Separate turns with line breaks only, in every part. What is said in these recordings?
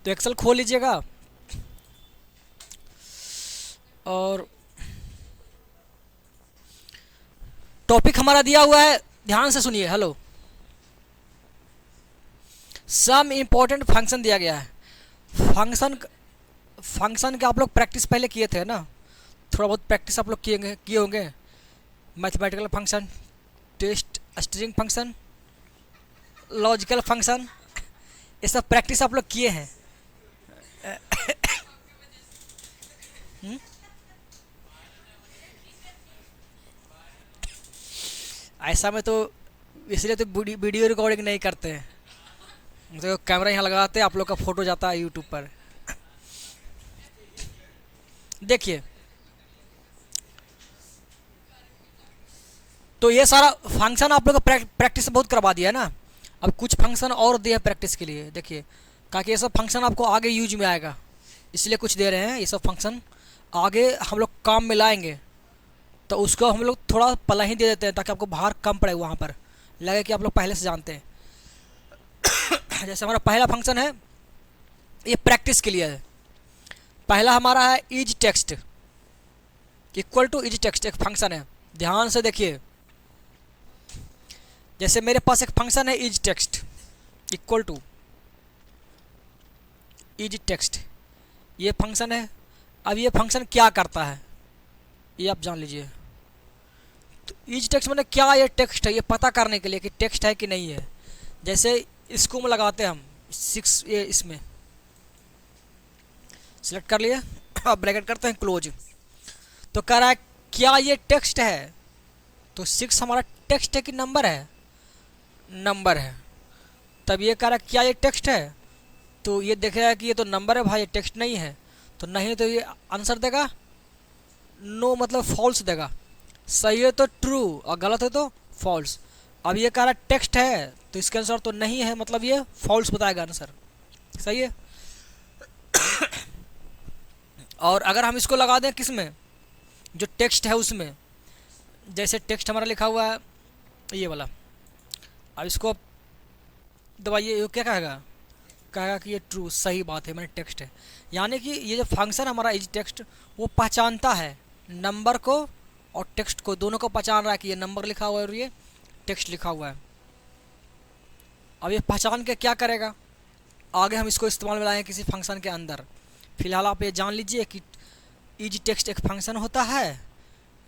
तो एक्सेल खोल लीजिएगा और टॉपिक हमारा दिया हुआ है, ध्यान से सुनिए। हेलो, सम इम्पोर्टेंट फंक्शन दिया गया है। फंक्शन का आप लोग प्रैक्टिस पहले किए थे ना, थोड़ा बहुत प्रैक्टिस आप लोग किए होंगे। Mathematical function, test string function, logical function, ये सब प्रैक्टिस आप लोग किए हैं। ऐसा में तो इसलिए तो वीडियो रिकॉर्डिंग नहीं करते हैं, तो कैमरा यहाँ लगाते हैं, आप लोग का फोटो जाता है यूट्यूब पर। देखिए, तो ये सारा फंक्शन आप लोग का प्रैक्टिस बहुत करवा दिया है ना। अब कुछ फंक्शन और दिए हैं प्रैक्टिस के लिए, देखिए, ताकि ये सब फंक्शन आपको आगे यूज में आएगा, इसलिए कुछ दे रहे हैं। ये सब फंक्शन आगे हम लोग काम में लाएंगे, तो उसको हम लोग थोड़ा पहले ही दे देते हैं, ताकि आपको भार कम पड़े, वहाँ पर लगे कि आप लोग पहले से जानते हैं। जैसे हमारा पहला फंक्शन है, ये प्रैक्टिस के लिए है। पहला हमारा है is text equal two is text, एक फंक्शन है, ध्यान से देखिए। जैसे मेरे पास एक फंक्शन है is text equal two is text, ये फंक्शन है। अब ये फंक्शन क्या करता है ये आप जान लीजिए। तो इज टेक्स्ट मैंने क्या, ये टेक्स्ट है, ये पता करने के लिए कि टेक्स्ट है कि नहीं है। जैसे इसको में लगाते हैं हम 6, ये इसमें सिलेक्ट कर लिए, अब ब्रैकेट करते हैं क्लोज। तो कह रहा है क्या ये टेक्स्ट है, तो 6 हमारा टेक्स्ट है कि नंबर है, नंबर है। तब ये कह रहा है क्या ये टेक्स्ट है, तो ये देख रहा है कि ये तो नंबर है भाई, ये टेक्स्ट नहीं है। तो नहीं, तो ये आंसर देगा नो, मतलब फॉल्स देगा। सही है तो ट्रू और गलत है तो फॉल्स। अब ये कह रहा है टेक्स्ट है, तो इसके आंसर तो नहीं है, मतलब ये फॉल्स बताएगा आंसर। सही है। और अगर हम इसको लगा दें किस में, जो टेक्स्ट है उसमें, जैसे टेक्स्ट हमारा लिखा हुआ है ये वाला, अब इसको दबाइए, ये क्या कहेगा, कहेगा कि ये ट्रू, सही बात है, मैंने टेक्स्ट है। यानी कि ये जो फंक्शन हमारा इज टेक्स्ट, वो पहचानता है नंबर को और टेक्स्ट को, दोनों को पहचान रहा है कि ये नंबर लिखा हुआ है और ये टेक्स्ट लिखा हुआ है। अब ये पहचान के क्या करेगा, आगे हम इसको इस्तेमाल में लाएंगे किसी फंक्शन के अंदर। फिलहाल आप ये जान लीजिए कि इज टेक्स्ट एक फंक्शन होता है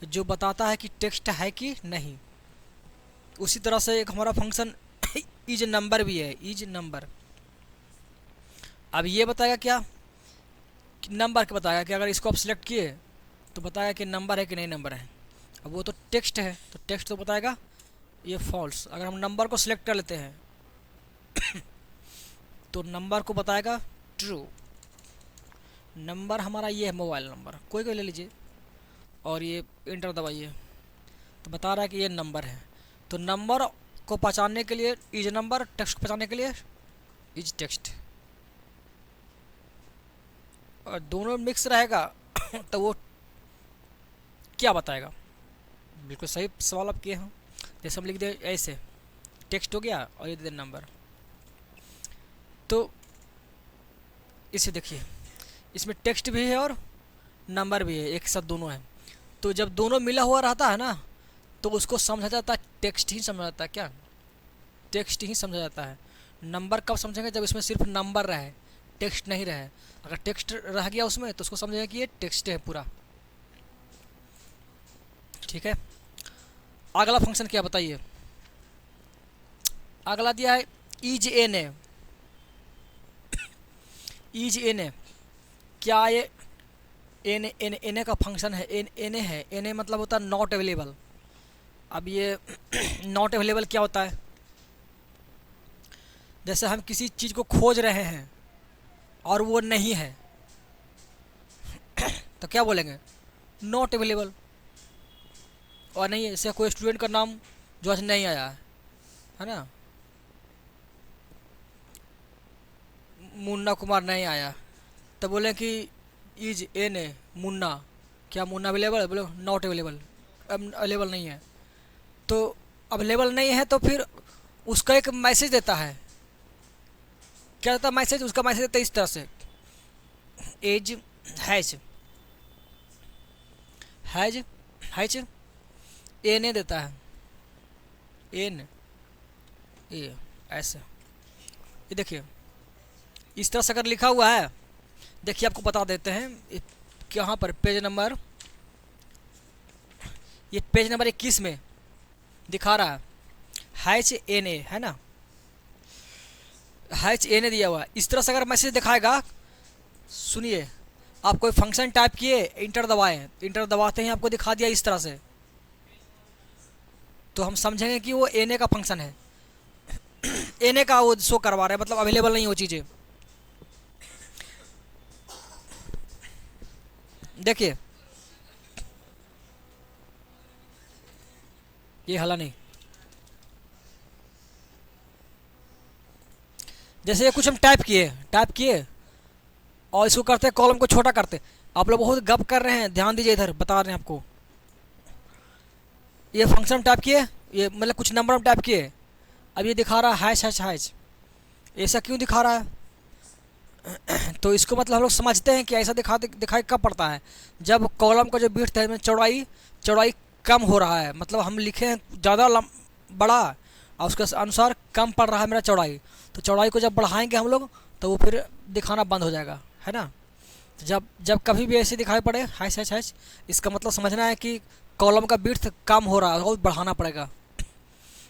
जो बताता है कि टेक्स्ट है कि नहीं। उसी तरह से एक हमारा फंक्शन इज नंबर भी है, इज नंबर। अब ये बताएगा क्या, कि नंबर क्या बताएगा, कि अगर इसको आप सिलेक्ट किए तो बताएगा कि नंबर है कि नहीं नंबर है। अब वो तो टेक्स्ट है, तो टेक्स्ट तो बताएगा ये फॉल्स। अगर हम नंबर को सिलेक्ट कर लेते हैं तो नंबर को बताएगा ट्रू। नंबर हमारा ये है, मोबाइल नंबर, कोई कोई ले लीजिए, और ये इंटर दबाइए, तो बता रहा है कि ये नंबर है। तो नंबर को पहचानने के लिए इज नंबर, टेक्स्ट को पहचानने के लिए इज टेक्स्ट, और दोनों मिक्स रहेगा तो वो क्या बताएगा। बिल्कुल सही सवाल आप किए हैं। जैसे हम लिख दे ऐसे, टेक्स्ट हो गया और ये दे दें नंबर। तो इसे देखिए, इसमें टेक्स्ट भी है और नंबर भी है, एक साथ दोनों है। तो जब दोनों मिला हुआ रहता है ना, तो उसको समझा जाता है टेक्स्ट ही समझा जाता है। क्या, टेक्स्ट ही समझा जाता है। नंबर कब समझेंगे, जब इसमें सिर्फ नंबर रहे, टेक्स्ट नहीं रहे। अगर टेक्स्ट रह गया उसमें तो उसको समझेंगे कि ये टेक्स्ट है पूरा। ठीक है। अगला फंक्शन क्या बताइए, अगला दिया है is N A. Is N A क्या, ये एन एन एन ए का फंक्शन है, एन एन ए है। एन ए मतलब होता है नॉट अवेलेबल। अब ये नॉट अवेलेबल क्या होता है, जैसे हम किसी चीज़ को खोज रहे हैं और वो नहीं है, तो क्या बोलेंगे, नॉट अवेलेबल। और नहीं है, जैसे कोई स्टूडेंट का नाम जो आज नहीं आया है ना, मुन्ना कुमार नहीं आया, तो बोले कि इज एन ए मुन्ना, क्या मुन्ना अवेलेबल है, बोले नॉट अवेलेबल, अवेलेबल नहीं है। तो अवेलेबल नहीं है तो फिर उसका एक मैसेज देता है क्या होता है मैसेज, उसका मैसेज देता है इस तरह से, as H has H N A देता है, एन ए ऐसे। ये देखिए इस तरह से अगर लिखा हुआ है, देखिए आपको बता देते हैं यहाँ पर पेज नंबर, ये पेज नंबर 21 में दिखा रहा है हैच एन ए, है ना, हैच एन ए दिया हुआ है। इस तरह से अगर मैसेज दिखाएगा, सुनिए, आप कोई फंक्शन टाइप किए, इंटर दबाएं, इंटर दबाते ही आपको दिखा दिया इस तरह से, तो हम समझेंगे कि वो एन ए का फंक्शन है, एन ए का वो शो करवा रहा है, मतलब अवेलेबल नहीं वो चीज़ें। देखिए ये हला नहीं, जैसे ये कुछ हम टाइप किए और इसको करते हैं, कॉलम को छोटा करते। आप लोग बहुत गप कर रहे हैं, ध्यान दीजिए, इधर बता रहे हैं आपको। ये फंक्शन टाइप किए, ये मतलब कुछ नंबर हम टाइप किए, अब ये दिखा रहा है हैश हैश हैश, ऐसा क्यों दिखा रहा है? तो इसको मतलब हम लोग समझते हैं कि ऐसा दिखाई कब पड़ता है, जब कॉलम का जो विड्थ है, चौड़ाई कम हो रहा है, मतलब हम लिखे हैं ज़्यादा बड़ा और उसके अनुसार कम पड़ रहा है मेरा चौड़ाई, तो चौड़ाई को जब बढ़ाएंगे हम लोग तो वो फिर दिखाना बंद हो जाएगा, है ना। जब कभी भी ऐसे दिखाई पड़े हैश हैश हैश, इसका मतलब समझना है कि कॉलम का विड्थ कम हो रहा है और बढ़ाना पड़ेगा।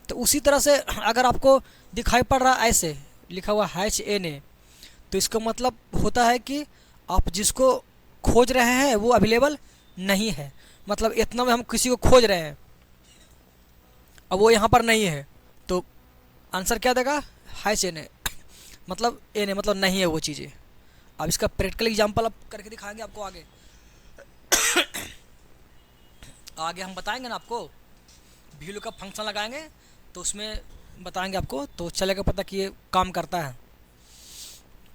तो उसी तरह से अगर आपको दिखाई पड़ रहा है ऐसे लिखा हुआ हैच एन ए, तो इसका मतलब होता है कि आप जिसको खोज रहे हैं वो अवेलेबल नहीं है, मतलब इतना में हम किसी को खोज रहे हैं अब वो यहाँ पर नहीं है, तो आंसर क्या देगा, हैच एन ए, मतलब एन ए मतलब नहीं है वो चीज़ें। अब इसका प्रैक्टिकल एग्जांपल अब करके दिखाएंगे आपको आगे। आगे हम बताएंगे ना आपको, वैल्यू का फंक्शन लगाएंगे तो उसमें बताएंगे आपको, तो चलेगा पता कि ये काम करता है।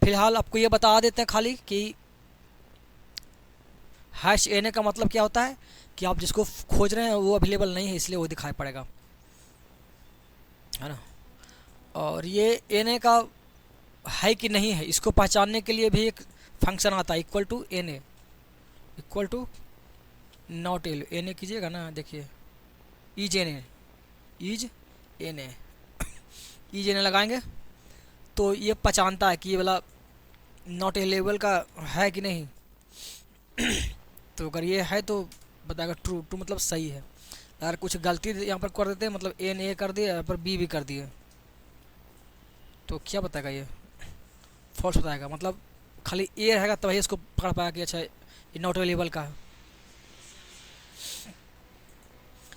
फिलहाल आपको ये बता देते हैं खाली कि हैश एन ए का मतलब क्या होता है, कि आप जिसको खोज रहे हैं वो अवेलेबल नहीं है, इसलिए वो दिखाई पड़ेगा, है ना। और ये एन ए का है कि नहीं है, इसको पहचानने के लिए भी एक फंक्शन आता है, equal to N A, equal to not L, N A कीजिएगा ना, देखिए is N A, is N A, is N A लगाएंगे तो ये पहचानता है कि ये वाला नॉट एलेबल का है कि नहीं। तो अगर ये है तो बताएगा ट्रू, ट्रू मतलब सही है। अगर कुछ गलती यहाँ पर कर देते हैं, मतलब एन ए कर दिया, यहाँ पर बी भी कर दिए, तो क्या बताएगा, ये फॉल्स बताएगा, मतलब खाली ए रहेगा तब ही इसको पकड़ पाएगा कि अच्छा ये नॉट अवेलेबल का है।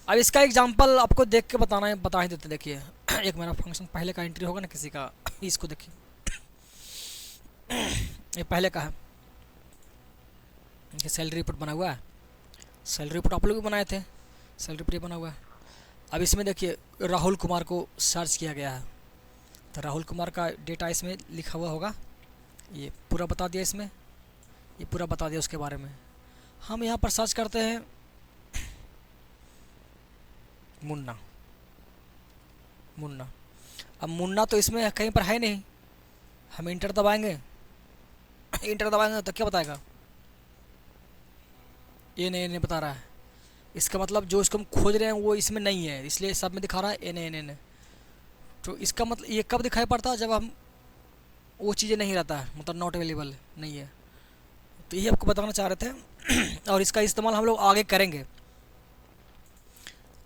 अब इसका एग्जांपल आपको देख के बता ही देते। देखिए एक मेरा फंक्शन पहले का एंट्री होगा ना किसी का, इसको देखिए ये पहले का है, ये सैलरी रिपोर्ट बना हुआ है, सैलरी रिपोर्ट आप लोग भी बनाए थे, सैलरी रिपोर्ट ये बना हुआ है। अब इसमें देखिए राहुल कुमार को सर्च किया गया है, तो राहुल कुमार का डेटा इसमें लिखा हुआ होगा, ये पूरा बता दिया, इसमें ये पूरा बता दिया उसके बारे में। हम यहाँ पर सर्च करते हैं मुन्ना, मुन्ना। अब मुन्ना तो इसमें कहीं पर है नहीं, हम इंटर दबाएंगे, इंटर दबाएंगे तो क्या बताएगा, ये नहीं बता रहा है, इसका मतलब जो इसको हम खोज रहे हैं वो इसमें नहीं है, इसलिए सब में दिखा रहा है एन एन। तो इसका मतलब ये कब दिखाई पड़ता है, जब हम वो चीज़ें नहीं रहता है, मतलब नॉट अवेलेबल नहीं है। तो यही आपको बताना चाह रहे थे और इसका इस्तेमाल हम लोग आगे करेंगे।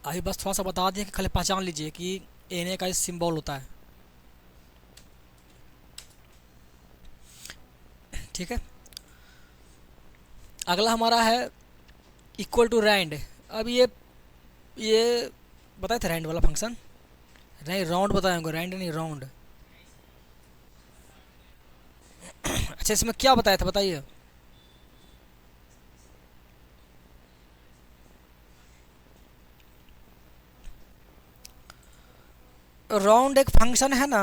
अभी बस थोड़ा सा बता दें कि खाली पहचान लीजिए कि एन ए का सिंबल होता है, ठीक है। अगला हमारा है इक्वल टू रैंड। अब ये बताए थे रैंड वाला फंक्शन, नहीं राउंड बताया होंगे, रैंड नहीं राउंड। अच्छा इसमें क्या बताया था बताइए, राउंड एक फंक्शन है ना,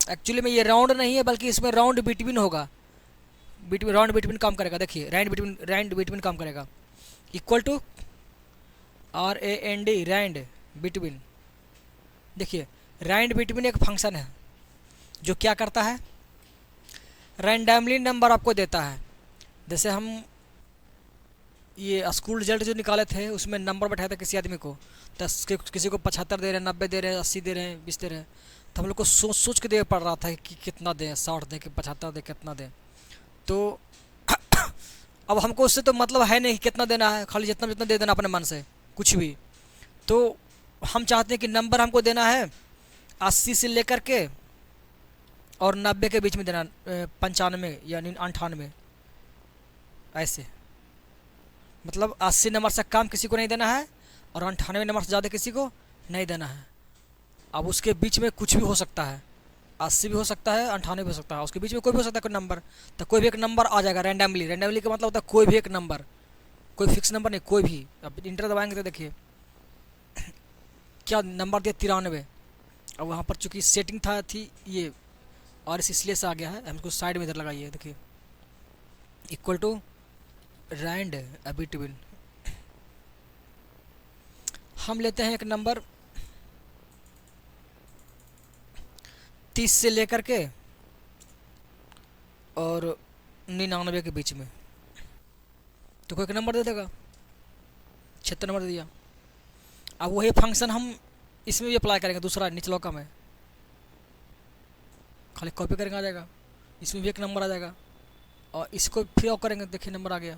एक्चुअली में ये राउंड नहीं है बल्कि इसमें राउंड बिटवीन होगा, राउंड बिटवीन काम करेगा। देखिए रैंड बिटवीन काम करेगा, equal to RAND rand between. देखिए रैंड बिटवीन एक फंक्शन है जो क्या करता है, रैंडमली नंबर आपको देता है। जैसे हम ये स्कूल रिजल्ट जो निकाले थे उसमें नंबर बैठाया था किसी आदमी को, किसी को 75 दे रहे हैं, 90 दे रहे हैं, 80 दे रहे हैं, 20 दे रहे हैं, तो हम लोग को सोच सोच के दे पड़ रहा था कि कितना दें, 60 दें कि 75 दें, कितना दें। तो अब हमको उससे तो मतलब है नहीं कि कितना देना है, खाली जितना जितना दे देना अपने मन से कुछ भी। तो हम चाहते हैं कि नंबर हमको देना है 80 से लेकर के और 90 के बीच में देना, 95 यानी 98, ऐसे मतलब 80 नंबर से कम किसी को नहीं देना है और 98 नंबर से ज़्यादा किसी को नहीं देना है। अब उसके बीच में कुछ भी हो सकता है, 80 भी हो सकता है, 98 भी हो सकता है, उसके बीच में कोई भी हो सकता है कोई नंबर। तो कोई भी एक नंबर आ जाएगा रैंडमली। रैंडमली का मतलब होता है कोई भी एक नंबर, कोई फिक्स नंबर नहीं, कोई भी। अब इंटर दबाएंगे तो देखिए क्या नंबर दिया, 93। अब वहाँ पर चूँकि सेटिंग थी ये, और इसलिए से आ गया है, हमको साइड में इधर लगाइए, देखिए इक्वल टू रैंड बिटवीन। हम लेते हैं एक नंबर 30 से लेकर के और 99 के बीच में, तो कोई एक नंबर दे देगा, 76 नंबर दे दिया। अब वही फंक्शन हम इसमें भी अप्लाई करेंगे, दूसरा निचलौका में खाली कॉपी करेंगे आ जाएगा, इसमें भी एक नंबर आ जाएगा और इसको फिर ऑफ करेंगे, देखिए नंबर आ गया,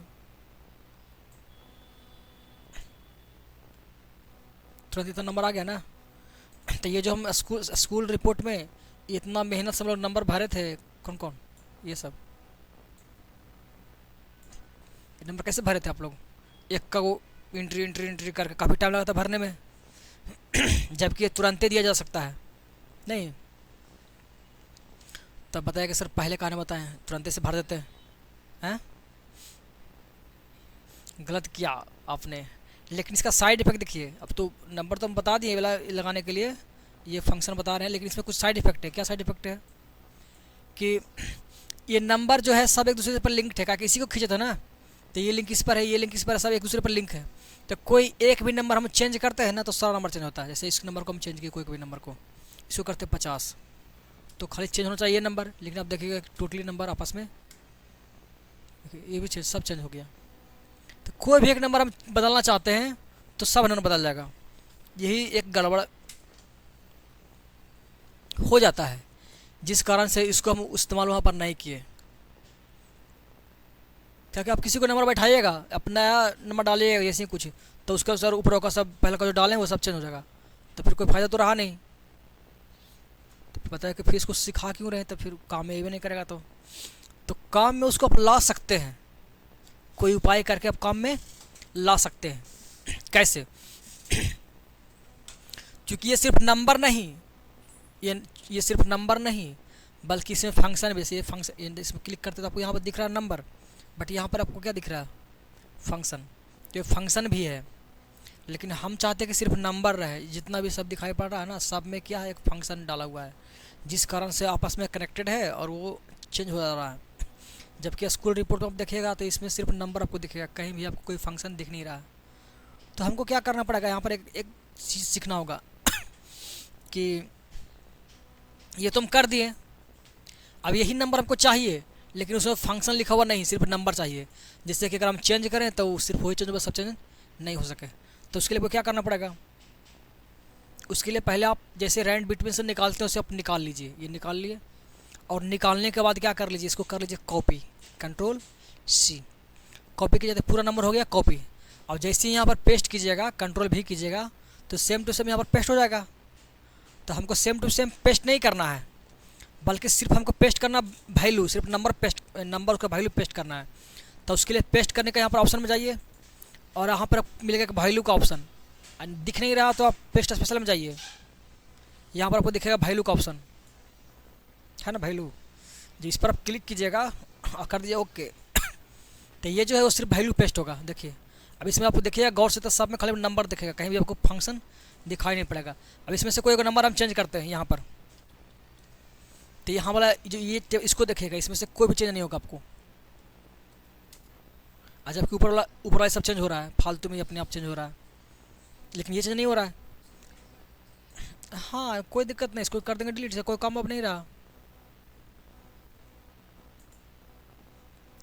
तुरंत इतना नंबर आ गया ना। तो ये जो हम स्कूल रिपोर्ट में इतना मेहनत से हम लोग नंबर भरे थे, कौन कौन ये सब ये नंबर कैसे भरे थे आप लोग, एक का वो एंट्री एंट्री एंट्री करके काफ़ी टाइम लगा था भरने में जबकि ये तुरंत ही दिया जा सकता है नहीं। तब बताया कि सर पहले कहने बताएं, तुरंत से भर देते हैं, गलत किया आपने। लेकिन इसका साइड इफेक्ट देखिए, अब तो नंबर तो हम बता दिए वाला लगाने के लिए, ये फंक्शन बता रहे हैं, लेकिन इसमें कुछ साइड इफेक्ट है। क्या साइड इफेक्ट है कि ये नंबर जो है सब एक दूसरे पर लिंक है, क्या किसी को खींचे था ना, तो ये लिंक इस पर है, ये लिंक इस पर है, सब एक दूसरे पर लिंक है। तो कोई एक भी नंबर हम चेंज करते हैं ना तो सारा नंबर चेंज होता है। जैसे इस नंबर को हम चेंज किए, कोई भी नंबर को, इसको करते 50, तो खाली चेंज होना चाहिए नंबर, लेकिन अब देखिएगा टोटली नंबर आपस में ये भी चेंज, सब चेंज हो गया। तो कोई भी एक नंबर हम बदलना चाहते हैं तो सब नंबर बदल जाएगा। यही एक गड़बड़ हो जाता है जिस कारण से इसको हम इस्तेमाल वहाँ पर नहीं किए। क्या आप किसी को नंबर बैठाइएगा, अपना नया नंबर डालिएगा जैसे कुछ, तो उसका सर ऊपर का सब पहले का जो डालें वो सब चेंज हो जाएगा, तो फिर कोई फ़ायदा तो रहा नहीं। तो पता है कि फिर इसको सिखा क्यों रहे हैं, तो फिर काम में ये भी नहीं करेगा। तो काम में उसको आप ला सकते हैं, कोई उपाय करके आप काम में ला सकते हैं। कैसे? क्योंकि ये सिर्फ नंबर नहीं, ये सिर्फ नंबर नहीं बल्कि इसमें फंक्शन भी। ये फंक्शन, इसमें क्लिक करते तो आपको यहाँ पर दिख रहा है नंबर, बट यहाँ पर आपको क्या दिख रहा है, फंक्शन। तो ये फंक्शन भी है, लेकिन हम चाहते हैं कि सिर्फ नंबर रहे। जितना भी सब दिखाई पड़ रहा है ना, सब में क्या है, एक फंक्शन डाला हुआ है, जिस कारण से आपस में कनेक्टेड है और वो चेंज हो जा रहा है। जबकि स्कूल रिपोर्ट में आप देखिएगा तो इसमें सिर्फ नंबर आपको दिखेगा, कहीं भी आपको कोई फंक्शन दिख नहीं रहा। तो हमको क्या करना पड़ेगा, यहाँ पर एक चीज़ सीखना होगा कि ये तो हम कर दिए, अब यही नंबर हमको चाहिए, लेकिन उसमें फंक्शन लिखा हुआ नहीं, सिर्फ नंबर चाहिए। जिससे कि अगर हम चेंज करें तो सिर्फ वही चेंज होगा, सब चेंज नहीं हो सके। तो उसके लिए क्या करना पड़ेगा, उसके लिए पहले आप जैसे रैंड बिटवीन से निकालते हैं उसे आप निकाल लीजिए, ये निकाल लिए, और निकालने के बाद क्या कर लीजिए, इसको कर लीजिए कॉपी, Ctrl+C, कॉपी कीजिए तो पूरा नंबर हो गया कॉपी। और जैसे ही यहाँ पर पेस्ट कीजिएगा, Ctrl+V कीजिएगा, तो सेम टू सेम यहाँ पर पेस्ट हो जाएगा। तो हमको सेम टू सेम पेस्ट नहीं करना है, बल्कि सिर्फ हमको पेस्ट करना वैल्यू, सिर्फ नंबर का वैल्यू पेस्ट करना है। तो उसके लिए पेस्ट करने का यहाँ पर ऑप्शन में जाइए, और यहाँ पर मिलेगा एक वैल्यू का ऑप्शन, दिख नहीं रहा तो आप पेस्ट स्पेशल में जाइए, यहाँ पर आपको दिखेगा वैल्यू का ऑप्शन है ना, वैल्यू, जिस पर आप क्लिक कीजिएगा और कर दीजिए ओके। तो ये जो है वो सिर्फ वैल्यू पेस्ट होगा। देखिए अब इसमें आपको देखिएगा गौर से, तो सब में खाली नंबर दिखेगा, कहीं भी आपको फंक्शन दिखाई नहीं पड़ेगा। अब इसमें से कोई एक नंबर हम चेंज करते हैं यहाँ पर, तो यहाँ वाला जो ये इसको देखिएगा, इसमें से कोई भी चेंज नहीं होगा आपको। आज आपके ऊपर वाला सब चेंज हो रहा है, फालतू में अपने आप चेंज हो रहा है, लेकिन ये चेंज नहीं हो रहा है। हाँ कोई दिक्कत नहीं, इसको कर देंगे डिलीट से, कोई काम अब नहीं रहा।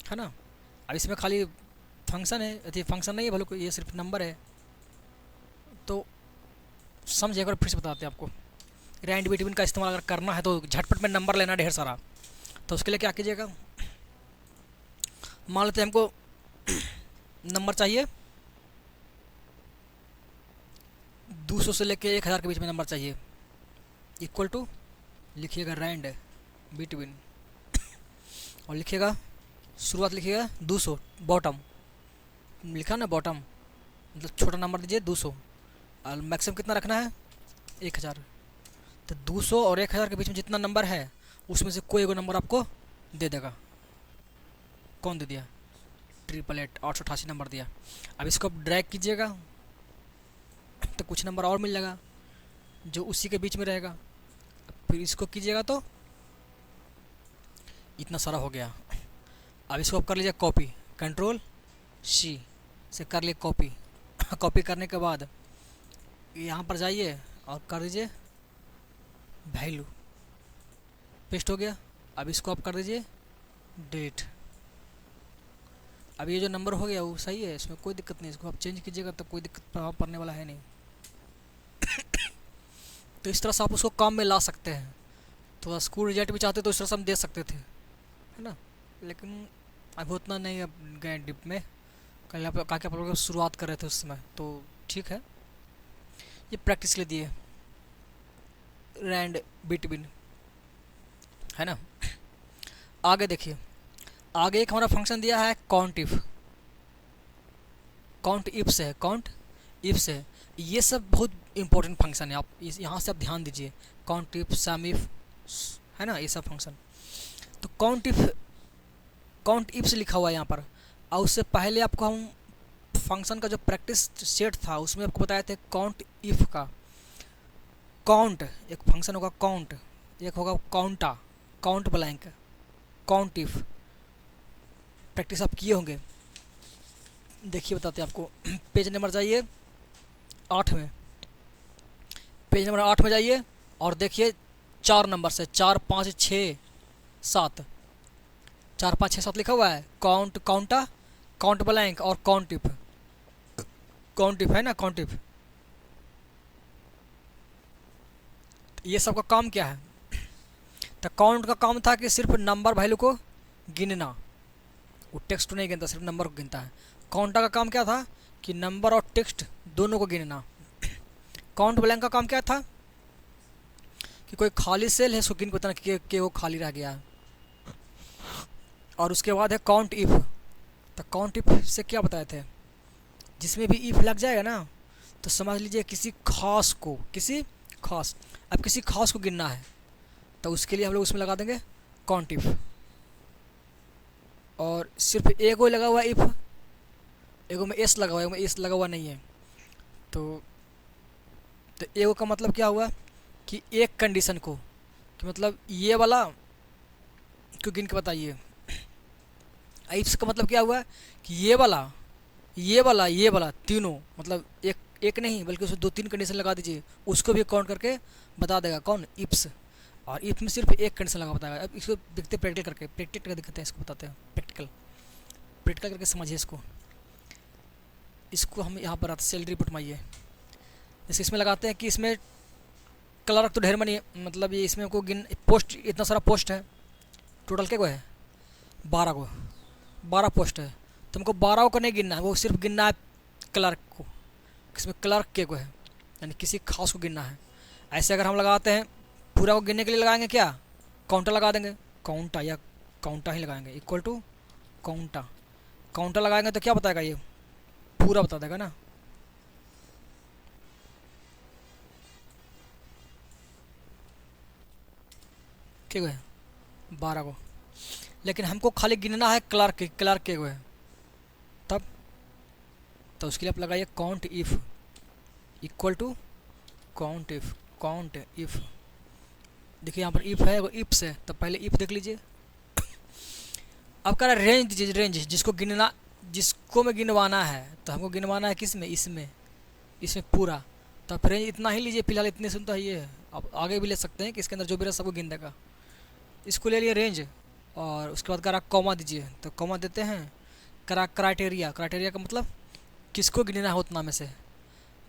है ना। अब इसमें खाली फंक्शन है, अति फंक्शन नहीं है भले कोई, ये सिर्फ नंबर है। तो समझे, एक बार फिर से बताते हैं आपको। रैंड बिटवीन का इस्तेमाल अगर करना है तो झटपट में नंबर लेना ढेर सारा, तो उसके लिए क्या कीजिएगा, मान लेते हैं हमको नंबर चाहिए 200 से लेके 1000 के बीच में नंबर चाहिए, इक्वल टू लिखिएगा रैंड बिटवीन और लिखिएगा शुरुआत, लिखिएगा 200 बॉटम, लिखा ना बॉटम मतलब छोटा नंबर दीजिए 200 और मैक्सिमम कितना रखना है 1000। तो 200 और 1000 के बीच में जितना नंबर है उसमें से कोई एगो नंबर आपको दे देगा। कौन दे दिया, 888 888 नंबर दिया। अब इसको आप ड्रैग कीजिएगा तो कुछ नंबर और मिल जाएगा जो उसी के बीच में रहेगा। फिर इसको कीजिएगा तो इतना सारा हो गया। अब इसको आप कर लीजिए कॉपी, कंट्रोल सी से कर लिए कॉपी। कॉपी करने के बाद यहाँ पर जाइए और कर दीजिए वैल्यू, पेस्ट हो गया। अब इसको आप कर दीजिए डिलीट। अब ये जो नंबर हो गया वो सही है, इसमें कोई दिक्कत नहीं, इसको आप चेंज कीजिएगा तो कोई दिक्कत प्रभाव पड़ने वाला है नहीं। तो इस तरह से आप उसको काम में ला सकते हैं। तो स्कूल रिजल्ट भी चाहते तो इस तरह से हम दे सकते थे, है ना, लेकिन अभी उतना नहीं अब गए डिप में, कल आप क्या क्या शुरुआत कर रहे थे उस समय, तो ठीक है, ये प्रैक्टिस के लिए दिए रैंड बिटवीन, है ना। आगे देखिए, आगे एक हमारा फंक्शन दिया है काउंट इफ, काउंट इफ से है, काउंट इफ से। ये सब बहुत इंपॉर्टेंट फंक्शन है, आप यहाँ से आप ध्यान दीजिए, काउंट इफ, सम इफ, है ना, ये सब फंक्शन। तो काउंट इफ से लिखा हुआ है यहाँ पर। और उससे पहले आपको हम फंक्शन का जो प्रैक्टिस सेट था उसमें आपको बताए थे काउंट इफ का। काउंट एक फंक्शन होगा, काउंट एक होगा counta, count blank, count if practice आप किए होंगे। देखिए बताते हैं आपको। पेज नंबर जाइए 8 में, पेज नंबर 8 में जाइए और देखिए 4 नंबर से 4 5 6 7, 4 5 6 7 लिखा हुआ है, काउंट, काउंटा, काउंट ब्लैंक और काउंट इफ। काउंट इफ है ना, काउंट इफ। ये सब का काम क्या है, तो काउंट का काम था कि सिर्फ नंबर वैल्यू को गिनना, वो टेक्स्ट नहीं गिनता, सिर्फ नंबर को गिनता है। काउंटा का काम क्या था कि नंबर और टेक्स्ट दोनों को गिनना। काउंट ब्लैंक का काम क्या था कि कोई खाली सेल है उसको गिन पता नहीं कि वो खाली रह गया है। और उसके बाद है काउंट इफ। तो काउंट इफ से क्या बताए थे, जिसमें भी इफ लग जाएगा ना तो समझ लीजिए किसी खास को, किसी खास, अब किसी खास को गिनना है तो उसके लिए हम लोग उसमें लगा देंगे काउंट इफ। और सिर्फ एक वो लगा हुआ है इफ, एगो में एस लगा हुआ है, एगो में एस लगा हुआ नहीं है। तो एगो का मतलब क्या हुआ कि एक कंडीशन को, कि मतलब ये वाला क्यों गिन के बताइए। इफ का मतलब क्या हुआ कि ये वाला, ये वाला, ये वाला तीनों, मतलब एक नहीं बल्कि उसमें 2-3 कंडीशन लगा दीजिए, उसको भी काउंट करके बता देगा कौन, इफ्स। और इफ में सिर्फ एक कंडीशन लगा बताएगा। अब इसको देखते प्रैक्टिकल करके, प्रैक्टिकल दिखाते हैं, इसको बताते हैं प्रैक्टिकल करके समझिए इसको। इसको हम यहाँ पर आते सैलरी रिपोर्ट में आइए, जैसे इसमें लगाते हैं कि इसमें क्लर्क तो ढेर मनी है, मतलब ये इसमें को गिन, पोस्ट इतना सारा पोस्ट है, टोटल क्या को है 12 पोस्ट है। तो हमको 12 को नहीं गिनना है, वो सिर्फ गिनना है क्लर्क को, इसमें क्लर्क के को है, यानी किसी खास को गिनना है। ऐसे अगर हम लगाते हैं पूरा को गिनने के लिए लगाएंगे क्या, काउंटर लगा देंगे, काउंटा या काउंटा ही लगाएंगे, इक्वल टू काउंटा। काउंटर लगाएंगे तो क्या बताएगा, ये पूरा बता देगा ना। ठीक है 12 को, लेकिन हमको खाली गिनना है क्लर्क के को है, तब तो उसके लिए आप लगाइए count if equal to count if. देखिए यहाँ पर इफ है, वो इफ से, तो पहले इफ देख लीजिए। अब कह रहा है रेंज दीजिए, रेंज जिसको में गिनवाना है, तो हमको गिनवाना है किस में, इसमें पूरा। तो आप रेंज इतना ही लीजिए, फिलहाल इतने सुनता है ये, आप आगे भी ले सकते हैं कि इसके अंदर जो भी रहा सबको गिन देगा। इसको ले लिए रेंज और उसके बाद करा कॉमा दीजिए, तो कॉमा देते हैं। करा क्राइटेरिया, क्राइटेरिया का मतलब किसको गिनना है उतना में से,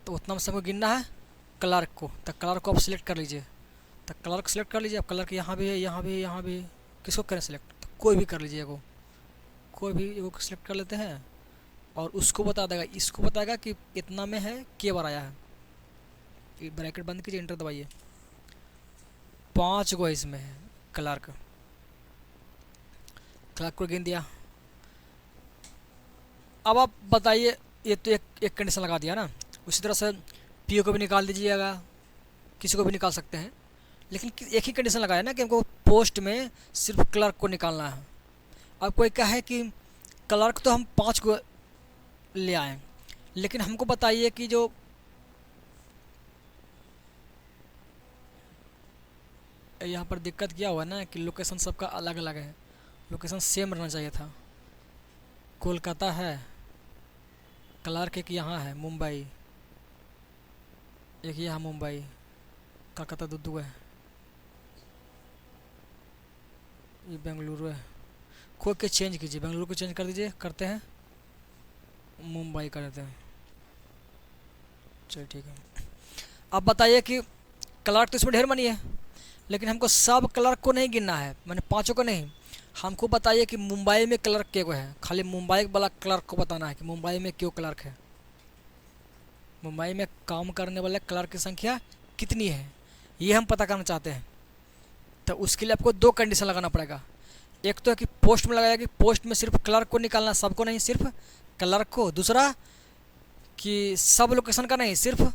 तो उतना में से हमको गिनना है क्लर्क को। तो क्लर्क को आप सिलेक्ट कर लीजिए, तो क्लर्क सेलेक्ट कर लीजिए। अब क्लर्क यहाँ भी है, यहाँ भी है, यहाँ भी है। किसको करें सिलेक्ट, तो कोई भी कर लीजिए, एगो कोई भी एगो सिलेक्ट कर लेते हैं और उसको बता देगा, इसको बताएगा कि इतना में है के बार आया है। ये ब्रैकेट बंद कीजिए, एंटर दबाइए। 5 गो इसमें है क्लर्क, क्लर्क को गिन दिया। अब आप बताइए, ये तो एक कंडीशन लगा दिया ना, उसी तरह से पीओ को भी निकाल दीजिएगा, किसी को भी निकाल सकते हैं, लेकिन एक ही कंडीशन लगाया ना कि हमको पोस्ट में सिर्फ क्लर्क को निकालना है। अब कोई कहे कि क्लर्क तो हम 5 को ले आए, लेकिन हमको बताइए कि जो यहाँ पर दिक्कत क्या हुआ ना कि लोकेशन सबका अलग अलग है, लोकेशन सेम रहना चाहिए था। कोलकाता है, क्लर्क एक यहाँ है मुंबई, एक यहाँ मुंबई, कलकत्ता दो है, ये बेंगलुरु है। खोल के चेंज कीजिए, बेंगलुरु को चेंज कर दीजिए, करते हैं मुंबई कर देते हैं। चलिए ठीक है। अब बताइए कि क्लर्क तो इसमें ढेर मनी है, लेकिन हमको सब क्लर्क को नहीं गिनना है, मैंने 5 को नहीं। हमको बताइए कि मुंबई में क्लर्क के को है, खाली मुंबई वाला क्लर्क को बताना है कि मुंबई में क्यों क्लर्क है, मुंबई में काम करने वाले क्लर्क की संख्या कितनी है, ये हम पता करना चाहते हैं। तो उसके लिए आपको 2 कंडीशन लगाना पड़ेगा। एक तो है कि पोस्ट में लगाया कि पोस्ट में सिर्फ क्लर्क को निकालना, सबको नहीं, सिर्फ क्लर्क को। दूसरा कि सब लोकेशन का नहीं, सिर्फ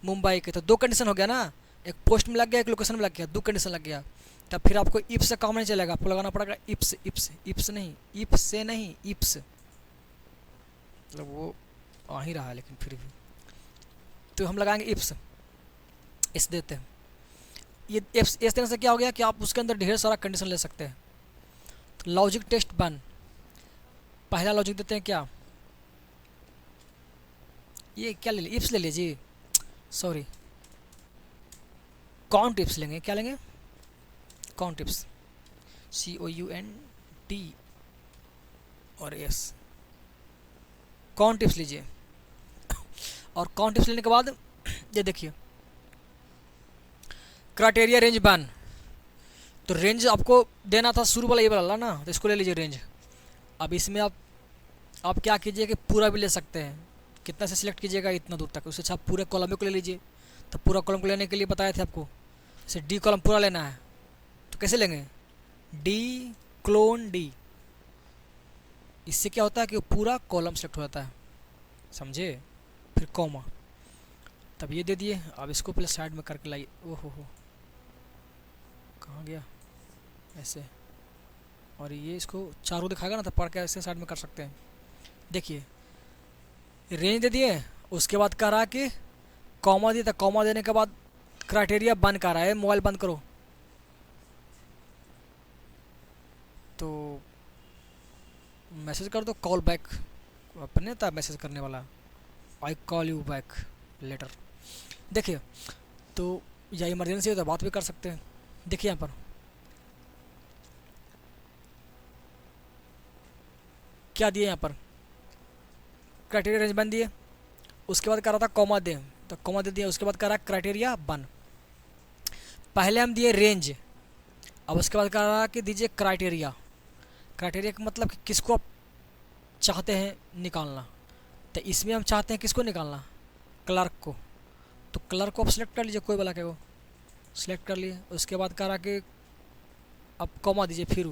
मुंबई के। तो 2 कंडीशन हो गया ना, एक पोस्ट में लग गया, एक लोकेशन में लग गया, 2 कंडीशन लग गया। तब फिर आपको इफ से काम नहीं चलेगा, आपको लगाना पड़ेगा इप्स, इप्स, इप्स नहीं, इफ से नहीं, इप्स, मतलब वो आ ही रहा है लेकिन फिर भी, तो हम लगाएंगे इप्स, इस देते हैं। ये इस तरह से क्या हो गया कि आप उसके अंदर ढेर सारा कंडीशन ले सकते हैं। तो लॉजिक टेस्ट 1, पहला लॉजिक देते हैं क्या, ये क्या ले लीजिए, इप्स ले लीजिए, सॉरी काउंट इप्स लेंगे। क्या लेंगे, काउंट इप्स, COUNT और एस, काउंट इप्स लीजिए। और काउंट इप्स लेने के बाद ये देखिए क्राइटेरिया रेंज 1, तो रेंज आपको देना था शुरू वाला ये वाला ना, तो इसको ले लीजिए रेंज। अब इसमें आप क्या कीजिए कि पूरा भी ले सकते हैं, कितना से सिलेक्ट कीजिएगा इतना दूर तक, उससे अच्छा आप पूरे कॉलम को ले लीजिए। तो पूरा कॉलम को लेने के लिए बताए थे आपको, जैसे डी कॉलम पूरा लेना है तो कैसे लेंगे, डी क्लोन डी, इससे क्या होता है कि पूरा कॉलम सेलेक्ट हो जाता है, समझे। फिर कॉमा, तब ये दे दिए। अब इसको पहले साइड में करके लाइए, ओहो हो कहाँ गया, ऐसे, और ये इसको चारों दिखाएगा ना, तब पढ़ के ऐसे साइड में कर सकते हैं। देखिए रेंज दे दिए, उसके बाद कह रहा कि कॉमा दिया, तो कॉमा देने के बाद क्राइटेरिया बंद कर रहा है, मोबाइल बंद करो। तो मैसेज कर दो, कॉल बैक, अपने था मैसेज करने वाला, I call you back later. देखिए तो या इमरजेंसी है तो बात भी कर सकते हैं। देखिए यहाँ पर क्या दिए, यहाँ पर क्राइटेरिया रेंज बन दिए, उसके बाद कह रहा था कॉमा दे, तो कॉमा दे दिया। उसके बाद कह रहा क्राइटेरिया बन, पहले हम दिए रेंज, अब उसके बाद कह रहा कि दीजिए क्राइटेरिया। क्राइटेरिया का मतलब कि किसको आप चाहते हैं निकालना, तो इसमें हम चाहते हैं किसको निकालना, क्लर्क को। तो क्लर्क को आप सिलेक्ट कर लीजिए, कोई वाला के वो सिलेक्ट कर लिए। उसके बाद कह रहा कि अब कॉमा दीजिए, फिर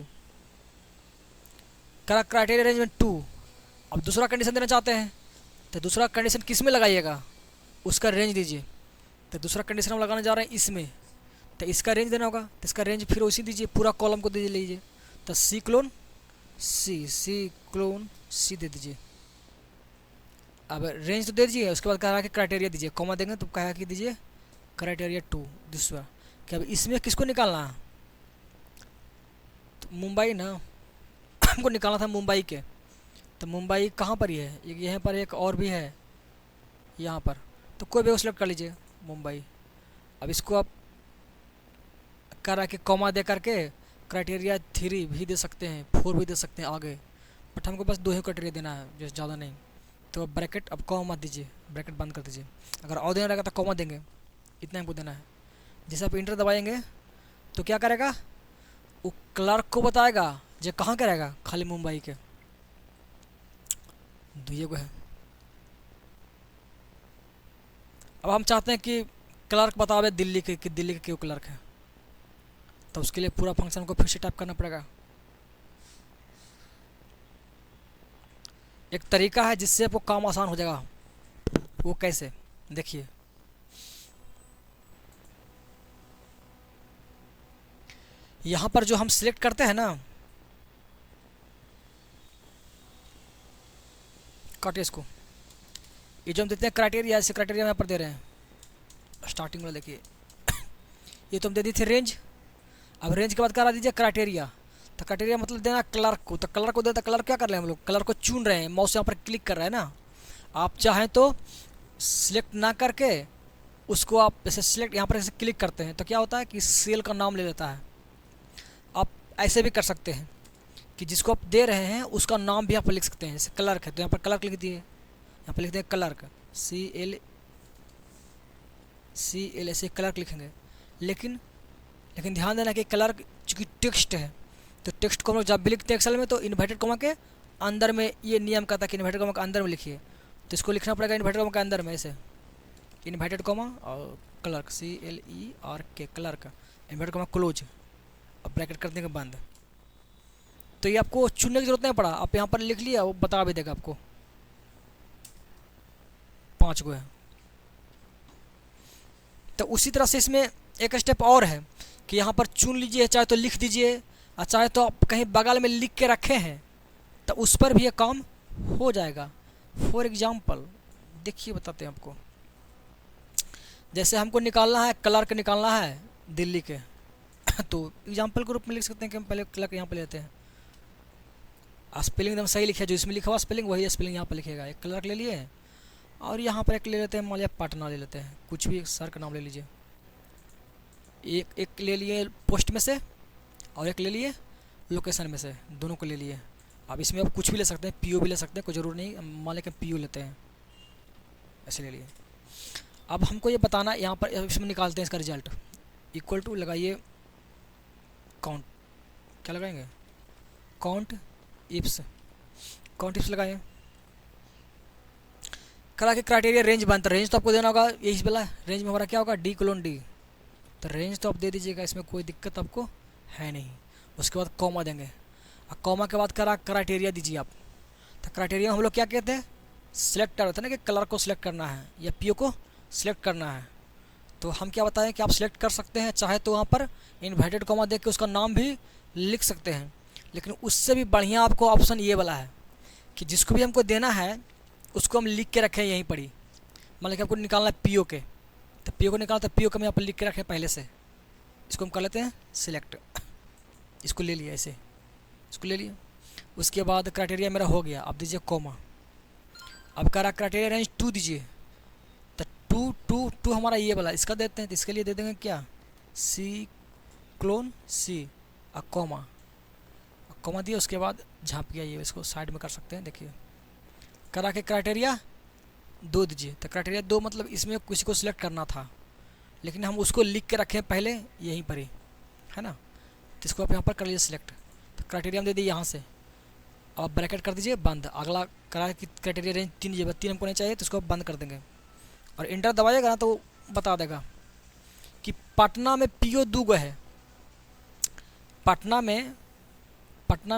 कह रहा क्राइटेरिया रेंज में 2। अब दूसरा कंडीशन देना चाहते हैं, तो दूसरा कंडीशन किस में लगाइएगा, उसका रेंज दीजिए। तो दूसरा कंडीशन हम लगाने जा रहे हैं इसमें, तो इसका रेंज देना होगा, तो इसका रेंज फिर उसी दीजिए, पूरा कॉलम को दीजिए लीजिए। तो सी क्लोन सी दे दीजिए। अब रेंज तो दे दीजिए, उसके बाद कह रहा है कि क्राइटेरिया दीजिए, कॉमा देंगे तो कहा कि दीजिए क्राइटेरिया 2 दूसरा। कि अब इसमें किसको निकालना है, तो मुंबई ना हमको निकालना था मुंबई के। तो मुंबई कहाँ पर ही है, यहाँ पर एक और भी है यहाँ पर, तो कोई भी सिलेक्ट कर लीजिए मुंबई। अब इसको आप कह रहा है कि कॉमा दे करके क्राइटेरिया 3 भी दे सकते हैं, 4 भी दे सकते हैं आगे, बट हमको बस 2 ही क्राइटेरिया देना है, जैसे ज़्यादा नहीं। तो ब्रैकेट अब कॉमा मत दीजिए, ब्रैकेट बंद कर दीजिए। अगर और देना रहेगा तो कॉमा देंगे, इतना हमको देना है। जैसे आप इंटर दबाएंगे तो क्या करेगा, वो क्लर्क को बताएगा जो कहाँ का रहेगा, खाली मुंबई के, दुइये को है। अब हम चाहते हैं कि क्लर्क बतावे दिल्ली के कि दिल्ली के क्यों क्लर्क है, तो उसके लिए पूरा फंक्शन को फिर से टाइप करना पड़ेगा। एक तरीका है जिससे आपको काम आसान हो जाएगा, वो कैसे देखिए। यहाँ पर जो हम सिलेक्ट करते हैं ना, काटिए इसको, ये जो हम देते हैं क्राइटेरिया, ऐसे क्राइटेरिया यहाँ पर दे रहे हैं, स्टार्टिंग वाला देखिए ये तो हम दे दी थी रेंज। अब रेंज के बाद करा दीजिए क्राइटेरिया, तो क्राइटेरिया मतलब देना क्लर्क को, तो क्लर्क को देता, क्लर्क क्या कर रहे हैं हम लोग, क्लर्क को चुन रहे हैं, माउस यहाँ पर क्लिक कर रहे हैं ना। आप चाहें तो सिलेक्ट ना करके उसको आप जैसे सिलेक्ट यहाँ पर ऐसे क्लिक करते हैं तो क्या होता है कि सेल का नाम ले लेता है। आप ऐसे भी कर सकते हैं कि जिसको आप दे रहे हैं उसका नाम भी आप लिख सकते हैं, जैसे क्लर्क है तो यहाँ पर क्लर्क लिख दिए, यहाँ पर लिख दें क्लर्क, CL ऐसे क्लर्क लिखेंगे। लेकिन ध्यान देना कि क्लर्क चूँकि टेक्स्ट है, तो टेक्स्ट को हम लोग जब भी लिखते हैं एक्सेल में तो इन्वर्टेड कॉमा के अंदर में, ये नियम कहता है कि इन्वर्टेड कॉमा के अंदर में लिखिए, तो इसको लिखना पड़ेगा इन्वर्टेड कॉमा के अंदर में, ऐसे इन्वर्टेड कॉमा और clerk CLERK clerk, inverted comma close, अब ब्रैकेट कर देंगे बंद। तो ये आपको चुनने की जरूरत नहीं पड़ा, आप यहाँ पर लिख लिया, वो बता भी देगा आपको 5 गो है। तो उसी तरह से इसमें एक स्टेप और है कि यहाँ पर चुन लीजिए, चाहे तो लिख दीजिए, और चाहे तो आप कहीं बगल में लिख के रखे हैं तो उस पर भी ये काम हो जाएगा। फॉर एग्जाम्पल देखिए, बताते हैं आपको, जैसे हमको निकालना है क्लर्क, निकालना है दिल्ली के तो एग्जाम्पल के रूप में लिख सकते हैं कि हम पहले क्लर्क यहाँ पर लेते हैं, स्पेलिंग एकदम सही लिखिए, जो इसमें लिखा हुआ स्पेलिंग वही स्पेलिंग यहाँ पर लिखेगा। एक क्लर्क ले लिए और यहाँ पर एक ले लेते हैं, मान लिया पटना ले लेते हैं, कुछ भी सर का नाम ले लीजिए। एक ले लिए पोस्ट में से और एक ले लिए लोकेशन में से, दोनों को ले लिए। अब इसमें आप कुछ भी ले सकते हैं, PO भी ले सकते हैं, कोई ज़रूर नहीं, मान लें PO लेते हैं, ऐसे ले लिए। अब हमको ये बताना, यहाँ पर इसमें निकालते हैं इसका रिजल्ट, इक्वल टू लगाइए काउंट, क्या लगाएंगे, काउंट इफ्स लगाए, करा के क्राइटेरिया रेंज बनता है। रेंज तो आपको देना होगा यही वाला, रेंज में हमारा क्या होगा D: D, तो रेंज तो आप दे दीजिएगा, इसमें कोई दिक्कत आपको है नहीं। उसके बाद कॉमा देंगे, और कॉमा के बाद क्राइटेरिया दीजिए आप। तो क्राइटेरिया हम लोग क्या कहते हैं, सिलेक्ट कर रहे थे ना कि कलर को सिलेक्ट करना है या PO को सिलेक्ट करना है। तो हम क्या बताएं कि आप सिलेक्ट कर सकते हैं, चाहे तो वहाँ पर इन्वर्टेड कॉमा दे के उसका नाम भी लिख सकते हैं। लेकिन उससे भी बढ़िया आपको ऑप्शन ये वाला है कि जिसको भी हमको देना है उसको हम लिख के रखें यहीं पर ही। मान लीजिए आपको निकालना है PO के, तो PO को निकालना, तो PO को हम यहाँ पर लिख के रखें पहले से। इसको हम कर लेते हैं सिलेक्ट, इसको ले लिया, ऐसे इसको ले लिया। उसके बाद क्राइटेरिया मेरा हो गया, आप दीजिए कॉमा। अब कह रहा क्राइटेरिया रेंज 2 दीजिए, तो 2 हमारा ये वाला, इसका देते हैं, तो इसके लिए दे देंगे क्या, C: C और कॉमा दिया। उसके बाद झाँप गया, ये इसको साइड में कर सकते हैं, देखिए करा के क्राइटेरिया 2 दीजिए। तो क्राइटेरिया 2 मतलब इसमें किसी को सिलेक्ट करना था, लेकिन हम उसको लिख के रखें पहले यहीं पर ही, है ना। तो इसको आप यहाँ पर कर लीजिए सिलेक्ट, तो क्राइटेरिया हम दे दिए यहाँ से, अब ब्रैकेट कर दीजिए बंद। अगला करा कि क्राइटेरिया रेंज 3 दीजिए, 3 हमको नहीं चाहिए, तो इसको बंद कर देंगे और इंटर दबाइएगा ना तो बता देगा कि पटना में PO 2 गो है, पटना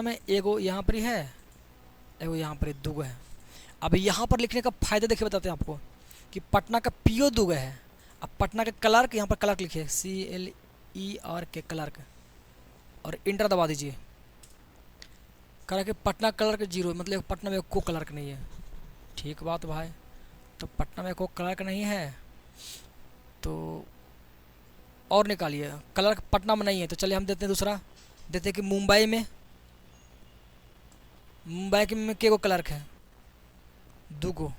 में एगो यहाँ पर ही है, एगो यहाँ पर 2 गो है। अब यहाँ पर लिखने का फ़ायदा देखिए, बताते हैं आपको कि पटना का PO 2 गो है। अब पटना के क्लर्क, यहाँ पर क्लर्क लिखिए CLERK क्लर्क, और इंटर दबा दीजिए। करा कि पटना क्लर्क 0, मतलब पटना में कोई क्लर्क नहीं है। ठीक बात भाई, तो पटना में कोई क्लर्क नहीं है तो और निकालिए, क्लर्क पटना में नहीं है, तो चलिए हम देते हैं दूसरा, देते हैं कि मुंबई में के गो क्लर्क है, 2 गो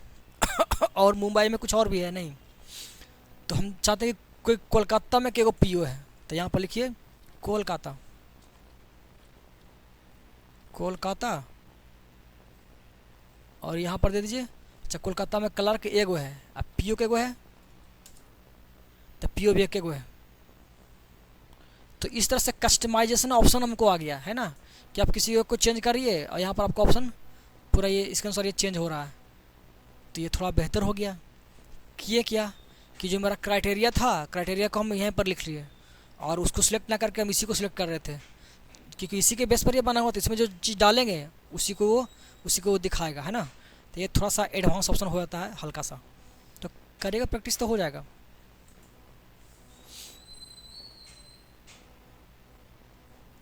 और मुंबई में कुछ और भी है नहीं, तो हम चाहते हैं कि कोई कोलकाता में के गो PO है, तो यहाँ पर लिखिए कोलकाता, कोलकाता, और यहाँ पर दे दीजिए। अच्छा, कोलकाता में क्लर्क एगो है, अब पीओ के गो है, तो पीओ भी एक गो है। तो इस तरह से कस्टमाइजेशन ऑप्शन हमको आ गया है ना, कि आप किसी को चेंज करिए और यहाँ पर आपको ऑप्शन पूरा ये इसके अनुसार ये चेंज हो रहा है। तो ये थोड़ा बेहतर हो गया। किए क्या कि जो मेरा क्राइटेरिया था, क्राइटेरिया को हम यहीं पर लिख लिए और उसको सिलेक्ट ना करके हम इसी को सिलेक्ट कर रहे थे, क्योंकि इसी के बेस पर ये बना हुआ था। इसमें जो चीज़ डालेंगे उसी को वो दिखाएगा, है ना। तो ये थोड़ा सा एडवांस ऑप्शन हो जाता है हल्का सा, तो करिएगा, प्रैक्टिस तो हो जाएगा।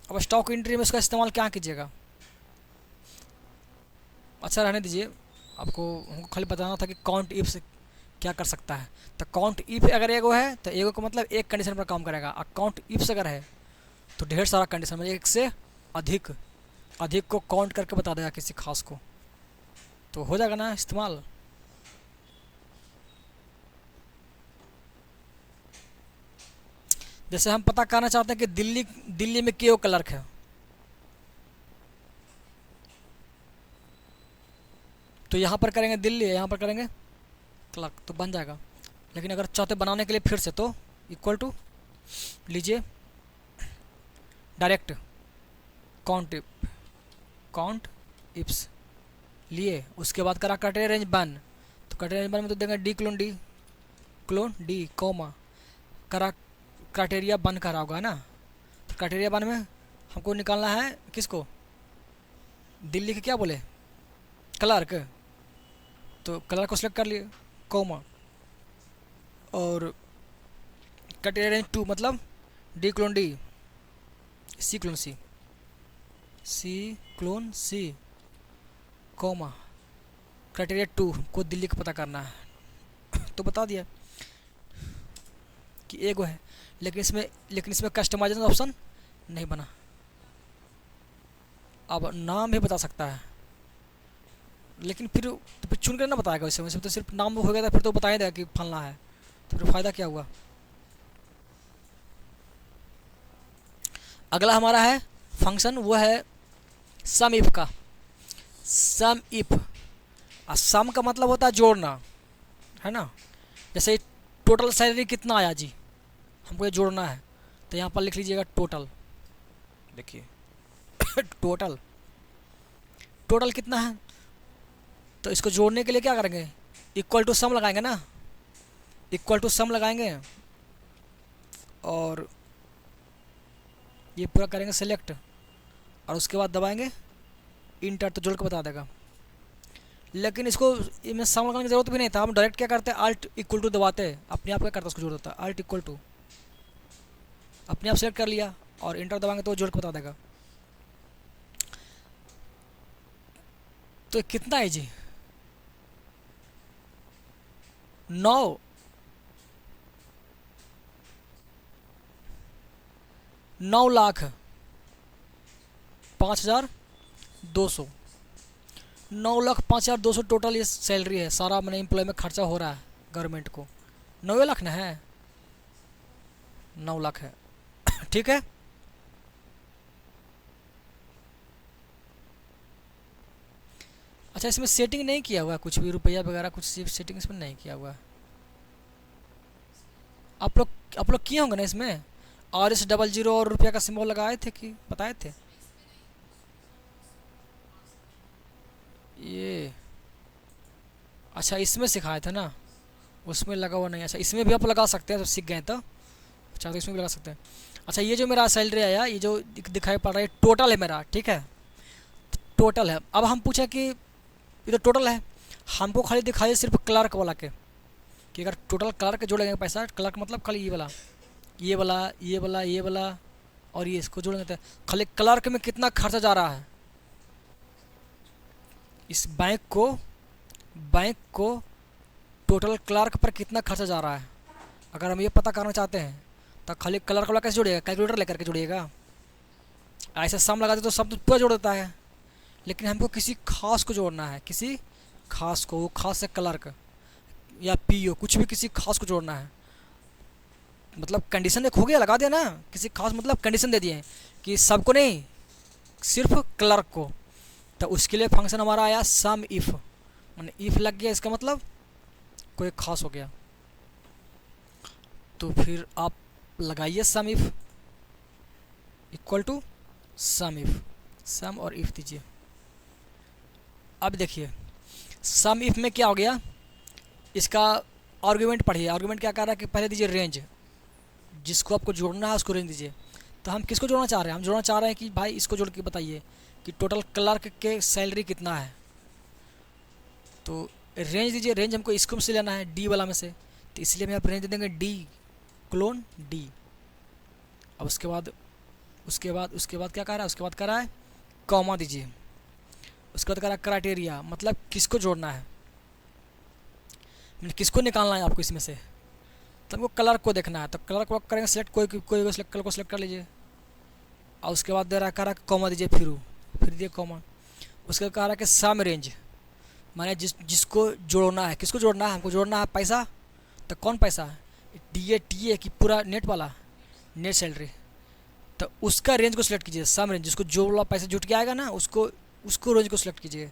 अब स्टॉक एंट्री में इसका इस्तेमाल क्या कीजिएगा। अच्छा रहने दीजिए, हमको खाली बताना था कि काउंट इफ से क्या कर सकता है। तो काउंट इफ अगर एगो है तो एगो का मतलब एक कंडीशन पर काम करेगा, और काउंट इफ से अगर है तो ढेर सारा कंडीशन में एक से अधिक को काउंट करके बता देगा किसी खास को, तो हो जाएगा ना इस्तेमाल। जैसे हम पता करना चाहते हैं कि दिल्ली में क्यों क्लर्क है, तो यहाँ पर करेंगे दिल्ली, यहाँ पर करेंगे क्लर्क, तो बन जाएगा। लेकिन अगर चाहते बनाने के लिए फिर से, तो इक्वल टू लीजिए डायरेक्ट काउंट इप्स लिए, उसके बाद करा क्राइटेरिया रेंज बन, तो क्राइटेरिया रेंज बन में तो देंगे क्लोन डी कॉमा करा क्राइटेरिया बन करा होगा ना। तो क्राइटेरिया बन में हमको निकालना है किसको, दिल्ली के क्या बोले क्लर्क, तो क्लर्क को सिलेक्ट कर लिए कॉमा, और क्राइटेरिया रेंज 2 मतलब डी क्लोन डी, सी क्लोन सी कॉमा क्राइटेरिया 2 को दिल्ली का पता करना है। तो बता दिया कि एगो है, लेकिन इसमें कस्टमाइजेशन ऑप्शन नहीं बना। अब नाम भी बता सकता है, लेकिन फिर चुन कर ना बताएगा वैसे तो सिर्फ नाम हो गया था, फिर तो बता ही देगा कि फलना है, तो फिर फ़ायदा क्या हुआ। अगला हमारा है फंक्शन, वो है सम इफ का। सम इफ, सम का मतलब होता है जोड़ना, है ना। जैसे टोटल सैलरी कितना आया जी, हमको ये जोड़ना है, तो यहाँ पर लिख लीजिएगा टोटल। देखिए टोटल कितना है, तो इसको जोड़ने के लिए क्या करेंगे, इक्वल टू सम लगाएंगे ना, इक्वल टू सम लगाएंगे और ये पूरा करेंगे सेलेक्ट, और उसके बाद दबाएंगे इंटर, तो जोड़ के बता देगा। लेकिन इसको इसमें सम लगाने की ज़रूरत भी नहीं था, हम डायरेक्ट क्या करते हैं, अल्ट इक्वल टू दबाते हैं, अपने आप क्या करता है उसको जोड़ देता है। अल्ट इक्वल टू अपने आप सेलेक्ट कर लिया और इंटर दबाएंगे तो जोड़ के बता देगा। तो कितना है जी, 9 लाख 5,200, 9,05,200 टोटल ये सैलरी है, सारा मैंने एम्प्लॉय में खर्चा हो रहा है गवर्नमेंट को। 9 लाख ना है, 9 लाख है ठीक है। अच्छा, इसमें सेटिंग नहीं किया हुआ है कुछ भी, रुपया वगैरह कुछ सेटिंग इसमें नहीं किया हुआ है। आप लोग किए होंगे ना इसमें, RS00 और रुपया का सिंबल लगाए थे कि बताए थे ये। अच्छा, इसमें सिखाया था ना, उसमें लगा हुआ नहीं। अच्छा, इसमें भी आप लगा सकते हैं, तो सीख गए तो। अच्छा, तो इसमें भी लगा सकते हैं। अच्छा, ये जो मेरा सैलरी आया, ये जो दिखाई पड़ रहा है टोटल है मेरा, ठीक है, टोटल है। अब हम पूछे कि ये तो टोटल है, हमको खाली दिखाइए सिर्फ क्लर्क वाला के, कि अगर टोटल क्लर्क जोड़ेंगे पैसा, क्लर्क मतलब खाली ये वाला और ये इसको जोड़ेंगे तो खाली क्लर्क में कितना खर्चा जा रहा है, इस बैंक को टोटल क्लर्क पर कितना खर्चा जा रहा है, अगर हम ये पता करना चाहते हैं तो खाली क्लर्क वाला कैसे जोड़िएगा, कैलकुलेटर लेकर के जोड़िएगा। ऐसे सम लगाते तो सब तो पूरा जोड़ देता है, लेकिन हमको किसी खास को जोड़ना है, किसी खास को, वो खास है क्लर्क या पीओ, कुछ भी किसी खास को जोड़ना है। मतलब कंडीशन एक हो गया, लगा दिया ना, किसी खास मतलब कंडीशन दे दिए कि सबको नहीं, सिर्फ क्लर्क को। तो उसके लिए फंक्शन हमारा आया सम इफ़, मैंने इफ़ लग गया इसका मतलब कोई खास हो गया। तो फिर आप लगाइए sum if equal to sum if, sum और इफ़ दीजिए। अब देखिए सम इफ़ में क्या हो गया, इसका आर्गुमेंट पढ़िए। आर्गुमेंट क्या कर रहा है कि पहले दीजिए रेंज, जिसको आपको जोड़ना है उसको रेंज दीजिए। तो हम किसको जोड़ना चाह रहे हैं, हम जोड़ना चाह रहे हैं कि भाई इसको जोड़ के बताइए कि टोटल क्लर्क के सैलरी कितना है। तो रेंज दीजिए, रेंज हमको इसको में से लेना है डी वाला में से, तो इसलिए हम यहाँ पर रेंज दे देंगे डी क्लोन डी। अब उसके बाद क्या कह रहा है, उसके बाद कह रहा है कॉमा दीजिए। उसके बाद कह रहा है क्राइटेरिया, मतलब किसको जोड़ना है, मैंने किसको निकालना है आपको इसमें से। तो हमको कलर को देखना है, तो कलर को करेंगे सेलेक्ट, कोई सेलेक्ट, कलर को सेलेक्ट कर लीजिए। और उसके बाद दे रहा है, कह रहा है कॉमा दीजिए, फिर दिए कॉमा। उसके बाद कह रहा है कि सम रेंज, माने जिसको जोड़ना है, किसको जोड़ना है, हमको जोड़ना है पैसा। तो कौन पैसा है, टी ए कि पूरा नेट वाला, नेट सैलरी। तो उसका रेंज को सिलेक्ट कीजिए, सम रेंज, जिसको जो वाला पैसा जुट के आएगा ना उसको रेंज को सिलेक्ट कीजिए।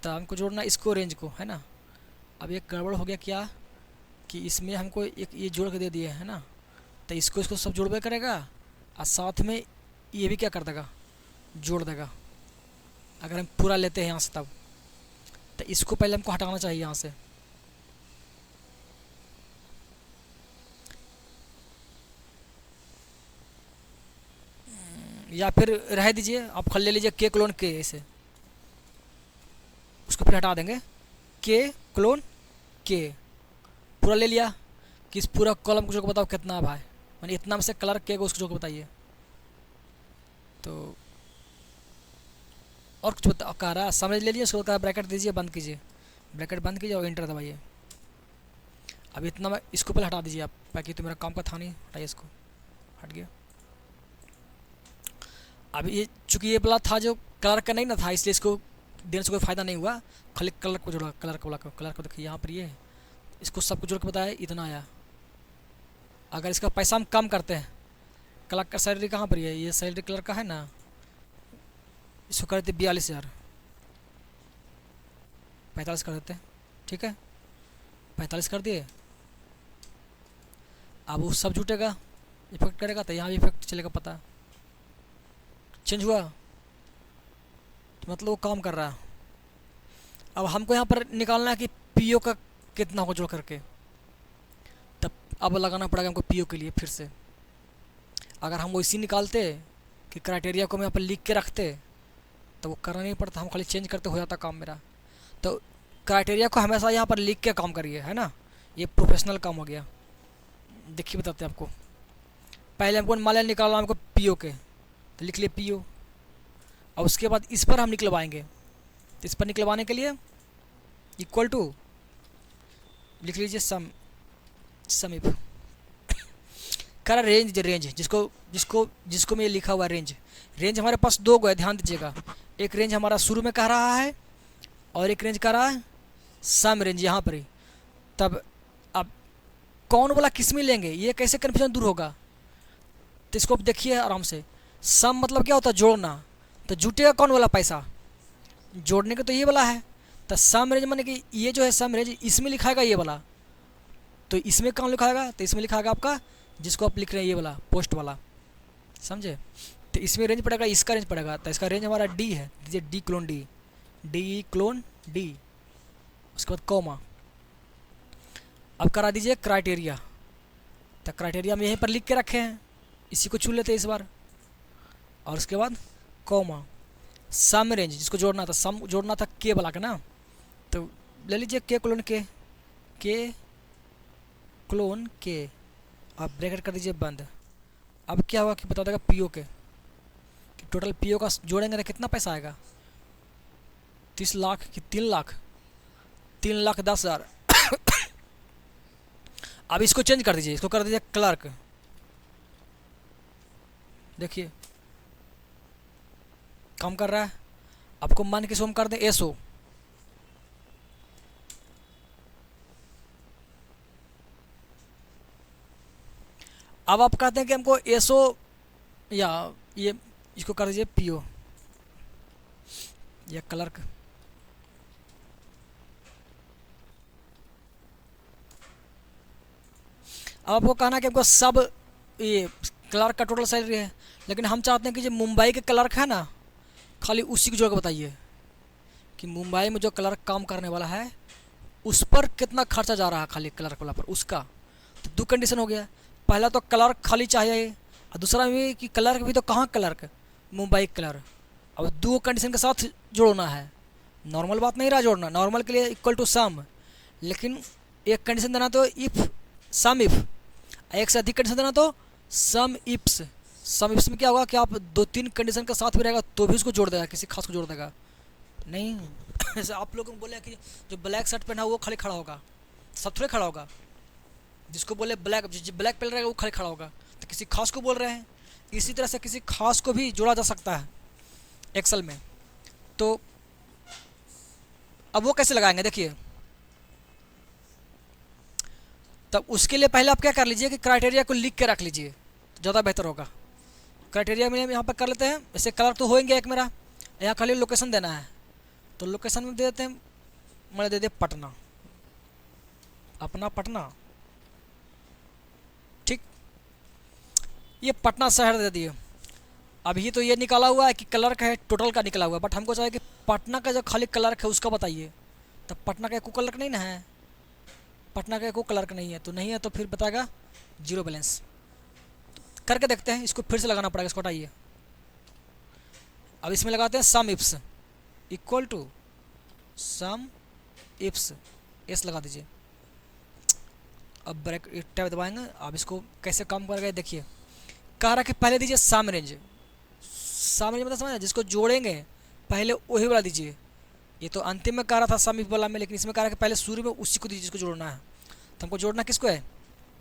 तो हमको जोड़ना इसको रेंज को, है ना। अब एक गड़बड़ हो गया क्या कि इसमें हमको एक ये जोड़ के दे दिए है ना, तो इसको सब जोड़बे करेगा और साथ में ये भी क्या कर देगा, जोड़ देगा। अगर हम पूरा लेते हैं यहाँ से तब, तो इसको पहले हमको हटाना चाहिए यहाँ से। या फिर रह दीजिए, आप खल ले लीजिए के क्लोन के, ऐसे उसको फिर हटा देंगे, के क्लोन के पूरा ले लिया कि इस पूरा कॉलम को जो बताओ कितना है भाई, मैंने इतना में से कलर के को उसको जो बताइए। तो और कुछ बता कह रहा है, समझ ले लीजिए। उसको कहा ब्रैकेट दीजिए, बंद कीजिए, ब्रैकेट बंद कीजिए और इंटर दबाइए। अब इतना में इसको पहले हटा दीजिए आप, बाकी तो मेरा काम का था नहीं, हटाइए इसको, हट गया। अब ये चूँकि ये वाला था जो कलर का नहीं ना था, इसलिए इसको देने से कोई फ़ायदा नहीं हुआ। खाली कलर को जोड़ा, कलर को देखिए यहाँ पर, ये इसको सबको जोड़ के बताया इतना आया। अगर इसका पैसा हम कम करते हैं, कलर का सैलरी कहाँ पर है, ये सैलरी कलर का है ना, इसको कर देते 42,000, 45 कर देते हैं, ठीक है 45 कर दिए। अब वो सब जुटेगा, इफेक्ट करेगा, तो यहाँ भी इफेक्ट चलेगा, पता चेंज हुआ, तो मतलब वो काम कर रहा है। अब हमको यहाँ पर निकालना है कि पीओ का कितना होगा जोड़ करके, तब अब लगाना पड़ेगा हमको पीओ के लिए फिर से। अगर हम वैसी निकालते कि क्राइटेरिया को हम यहाँ पर लिख के रखते तो वो करना नहीं पड़ता, हम खाली चेंज करते हो जाता काम मेरा। तो क्राइटेरिया को हमेशा यहाँ पर लिख के काम करिए, है ना, ये प्रोफेशनल काम हो गया। देखिए बताते हैं आपको, पहले हमको मान लिया निकालना हमको पीओ के, तो लिख लिए पीओ। और उसके बाद इस पर हम निकलवाएंगे, तो इस पर निकलवाने के लिए इक्वल टू लिख लीजिए सम इफ कर रेंज जिसको मैं लिखा हुआ रेंज हमारे पास दो गो है, ध्यान दीजिएगा। एक रेंज हमारा शुरू में कह रहा है और एक रेंज कह रहा है सम रेंज यहाँ पर ही। तब अब कौन वाला किस में लेंगे, ये कैसे कन्फ्यूजन दूर होगा, तो इसको अब देखिए आराम से। सम मतलब क्या होता है, जोड़ना, तो जुटेगा कौन वाला पैसा, जोड़ने का तो ये वाला है। तो सम रेंज माने कि ये जो है सम रेंज, इसमें लिखाएगा ये वाला, तो इसमें कौन लिखाएगा, तो इसमें लिखाएगा आपका जिसको आप लिख रहे हैं ये वाला पोस्ट वाला, समझे। तो इसमें रेंज पड़ेगा, इसका रेंज पड़ेगा, तो इसका रेंज हमारा डी है, दीजिए डी क्लोन डी। उसके बाद कॉमा, अब करा दीजिए क्राइटेरिया, तो क्राइटेरिया हम यहीं पर लिख के रखे हैं, इसी को चुन लेते हैं इस बार। और उसके बाद कॉमा सम रेंज, जिसको जोड़ना था, सम जोड़ना था के वाला का ना, तो ले लीजिए के क्लोन के, आप ब्रैकेट कर दीजिए बंद। अब क्या होगा कि बता देगा पीओ के, कि टोटल पीओ का जोड़ेंगे तो कितना पैसा आएगा, 30 लाख कि 3,10,000। अब इसको चेंज कर दीजिए, इसको कर दीजिए क्लर्क, देखिए काम कर रहा है। आपको मान के हम कर दें एसओ, अब आप कहते हैं कि हमको एसओ या ये इसको कर दीजिए पीओ, या क्लर्क। अब आपको कहना कि आपको सब ये क्लर्क का टोटल सैलरी है, लेकिन हम चाहते हैं कि जो मुंबई के क्लर्क है ना, खाली उसी को जोड़ के बताइए कि मुंबई में जो क्लर्क काम करने वाला है उस पर कितना खर्चा जा रहा है, खाली क्लर्क वाला पर उसका। तो दो कंडीशन हो गया, पहला तो क्लर्क खाली चाहिए, और दूसरा भी कि क्लर्क भी तो कहाँ क्लर्क, मुंबई क्लर्क। अब दो कंडीशन के साथ जोड़ना है, नॉर्मल बात नहीं रहा जोड़ना, नॉर्मल के लिए इक्वल टू सम, लेकिन एक कंडीशन देना तो इफ़ सम इफ़, एक से अधिक कंडीशन देना तो सम इफ्स। सम इफ्स में क्या होगा कि आप दो तीन कंडीशन के साथ भी रहेगा तो भी उसको जोड़ देगा, किसी खास को जोड़ देगा नहीं। जैसे आप लोगों को बोले कि जो ब्लैक शर्ट पहना वो खाली खड़ा होगा, सब थोड़े खड़ा होगा। जिसको बोले ब्लैक, जो ब्लैक पहन रहेगा वो खाली खड़ा होगा, तो किसी खास को बोल रहे हैं। इसी तरह से किसी खास को भी जोड़ा जा सकता है एक्सेल में। तो अब वो कैसे लगाएंगे देखिए, तब उसके लिए पहले आप क्या कर लीजिए कि क्राइटेरिया को लिख के रख लीजिए, तो ज़्यादा बेहतर होगा। क्राइटेरिया में यहाँ पर कर लेते हैं, ऐसे कलर तो होएंगे एक मेरा, यहाँ खाली लोकेशन देना है, तो लोकेशन में दे देते हैं, मैंने दे दिया पटना, अपना पटना, ठीक। ये पटना शहर दे दिए। अभी तो ये निकाला हुआ है कि क्लर्क है, टोटल का निकला हुआ है, बट हमको चाहिए कि पटना का जो खाली क्लर्क है उसका बताइए। तब पटना का कोई क्लर्क नहीं ना है, पटना का कोई क्लर्क नहीं है, तो नहीं है तो फिर बताएगा जीरो बैलेंस। करके देखते हैं, इसको फिर से लगाना पड़ेगा, इसको हटाइए। अब इसमें लगाते हैं sum ifs equal to sum ifs, S लगा दीजिए। अब ब्रेक टैब दबाएंगे। अब इसको कैसे काम करेगा देखिए, कह रहा कि पहले दीजिए सम रेंज। सम रेंज मतलब समझ, जिसको जोड़ेंगे पहले वही वाला दीजिए। ये तो अंतिम में कह रहा था सम इफ वाला में, लेकिन इसमें कह रहा है कि पहले शुरू में उसी को दीजिए जिसको जोड़ना है। तो हमको जोड़ना किसको है,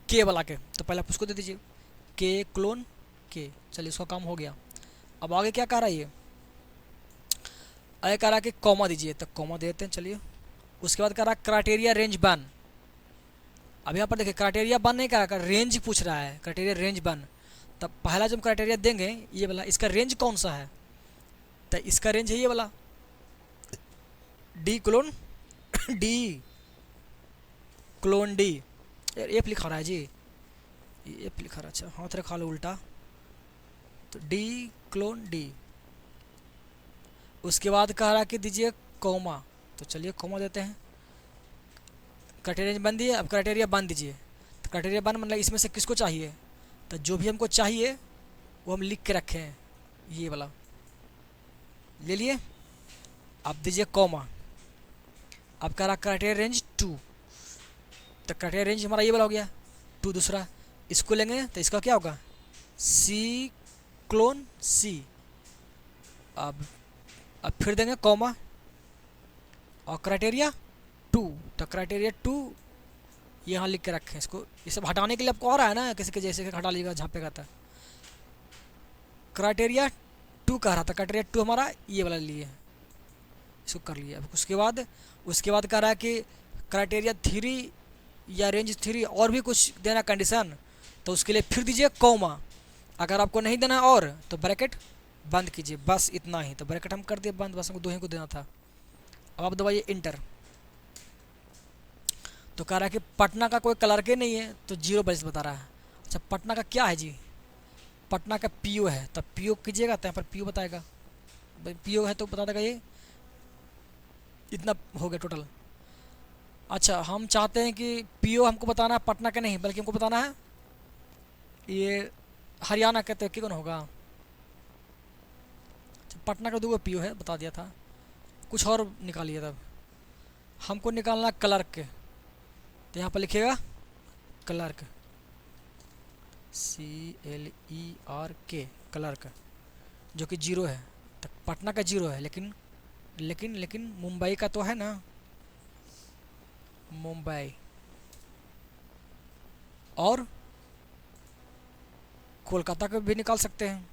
के वाला के, तो पहले आप उसको दे दीजिए के क्लोन के। चलिए इसका काम हो गया। अब आगे क्या कह रहा है ये, आगे कह रहा है कि कॉमा दीजिए, तो कॉमा दे देते हैं। चलिए उसके बाद कह रहा है क्राइटेरिया रेंज बन। अब यहाँ पर देखिए क्राइटेरिया बन नहीं कह रहा, रेंज पूछ रहा है, क्राइटेरिया रेंज बन। तब पहला जो हम क्राइटेरिया देंगे ये वाला, इसका रेंज कौन सा है, तो इसका रेंज है ये वाला D clone D clone D. यार एफ लिखा रहा है जी, ये एफ लिखा रहा है, अच्छा हाथ रखा लो उल्टा, तो डी क्लोन डी। उसके बाद कह रहा कि दीजिए कोमा, तो चलिए कोमा देते हैं। क्राइटेरिया बन दिए, अब क्राइटेरिया बन दीजिए। तो क्राइटेरिया बन मतलब इसमें से किसको चाहिए, तो जो भी हमको चाहिए वो हम लिख के रखे हैं, ये वाला ले लिए। अब दीजिए कॉमा। अब कह रहा क्राइटेरिया रेंज 2, तो क्राइटेरिया रेंज हमारा ये वाला हो गया 2। दूसरा इसको लेंगे तो इसका क्या होगा सी क्लोन सी। अब फिर देंगे कॉमा और क्राइटेरिया 2, तो क्राइटेरिया 2 यहाँ लिख के रखें। इसको ये सब हटाने के लिए आपको आ रहा है ना, किसी के जैसे हटा लीजिएगा झापेगा। था क्राइटेरिया 2 कह रहा था, क्राइटेरिया 2 हमारा ये वाला लिए, इसको कर लिया। उसके बाद कह रहा है कि क्राइटेरिया 3 या रेंज 3 और भी कुछ देना कंडीशन, तो उसके लिए फिर दीजिए कॉमा। अगर आपको नहीं देना और तो ब्रैकेट बंद कीजिए, बस इतना ही। तो ब्रैकेट हम कर दिए बंद, बस हमको 2 ही को देना था। अब आप दबाइए इंटर। तो कह रहा है कि पटना का कोई क्लर्क ही नहीं है, तो जीरो बैलेंस बता रहा है। अच्छा पटना का क्या है जी, पटना का पीओ है, तब पीओ कीजिएगा तो यहाँ पर पीओ बताएगा। भाई पीओ है तो बता देगा ये इतना हो गया टोटल। अच्छा हम चाहते हैं कि पीओ हमको बताना है पटना का नहीं, बल्कि हमको बताना है ये हरियाणा का, तो कौन होगा। अच्छा, पटना का 2 पीओ है बता दिया था, कुछ और निकालिए। तब हमको निकालना क्लर्क के, तो यहाँ पर लिखिएगा क्लर्क CLERK क्लर्क, जो कि 0 है। तो पटना का 0 है, लेकिन मुंबई का तो है ना, मुंबई और कोलकाता का भी निकाल सकते हैं,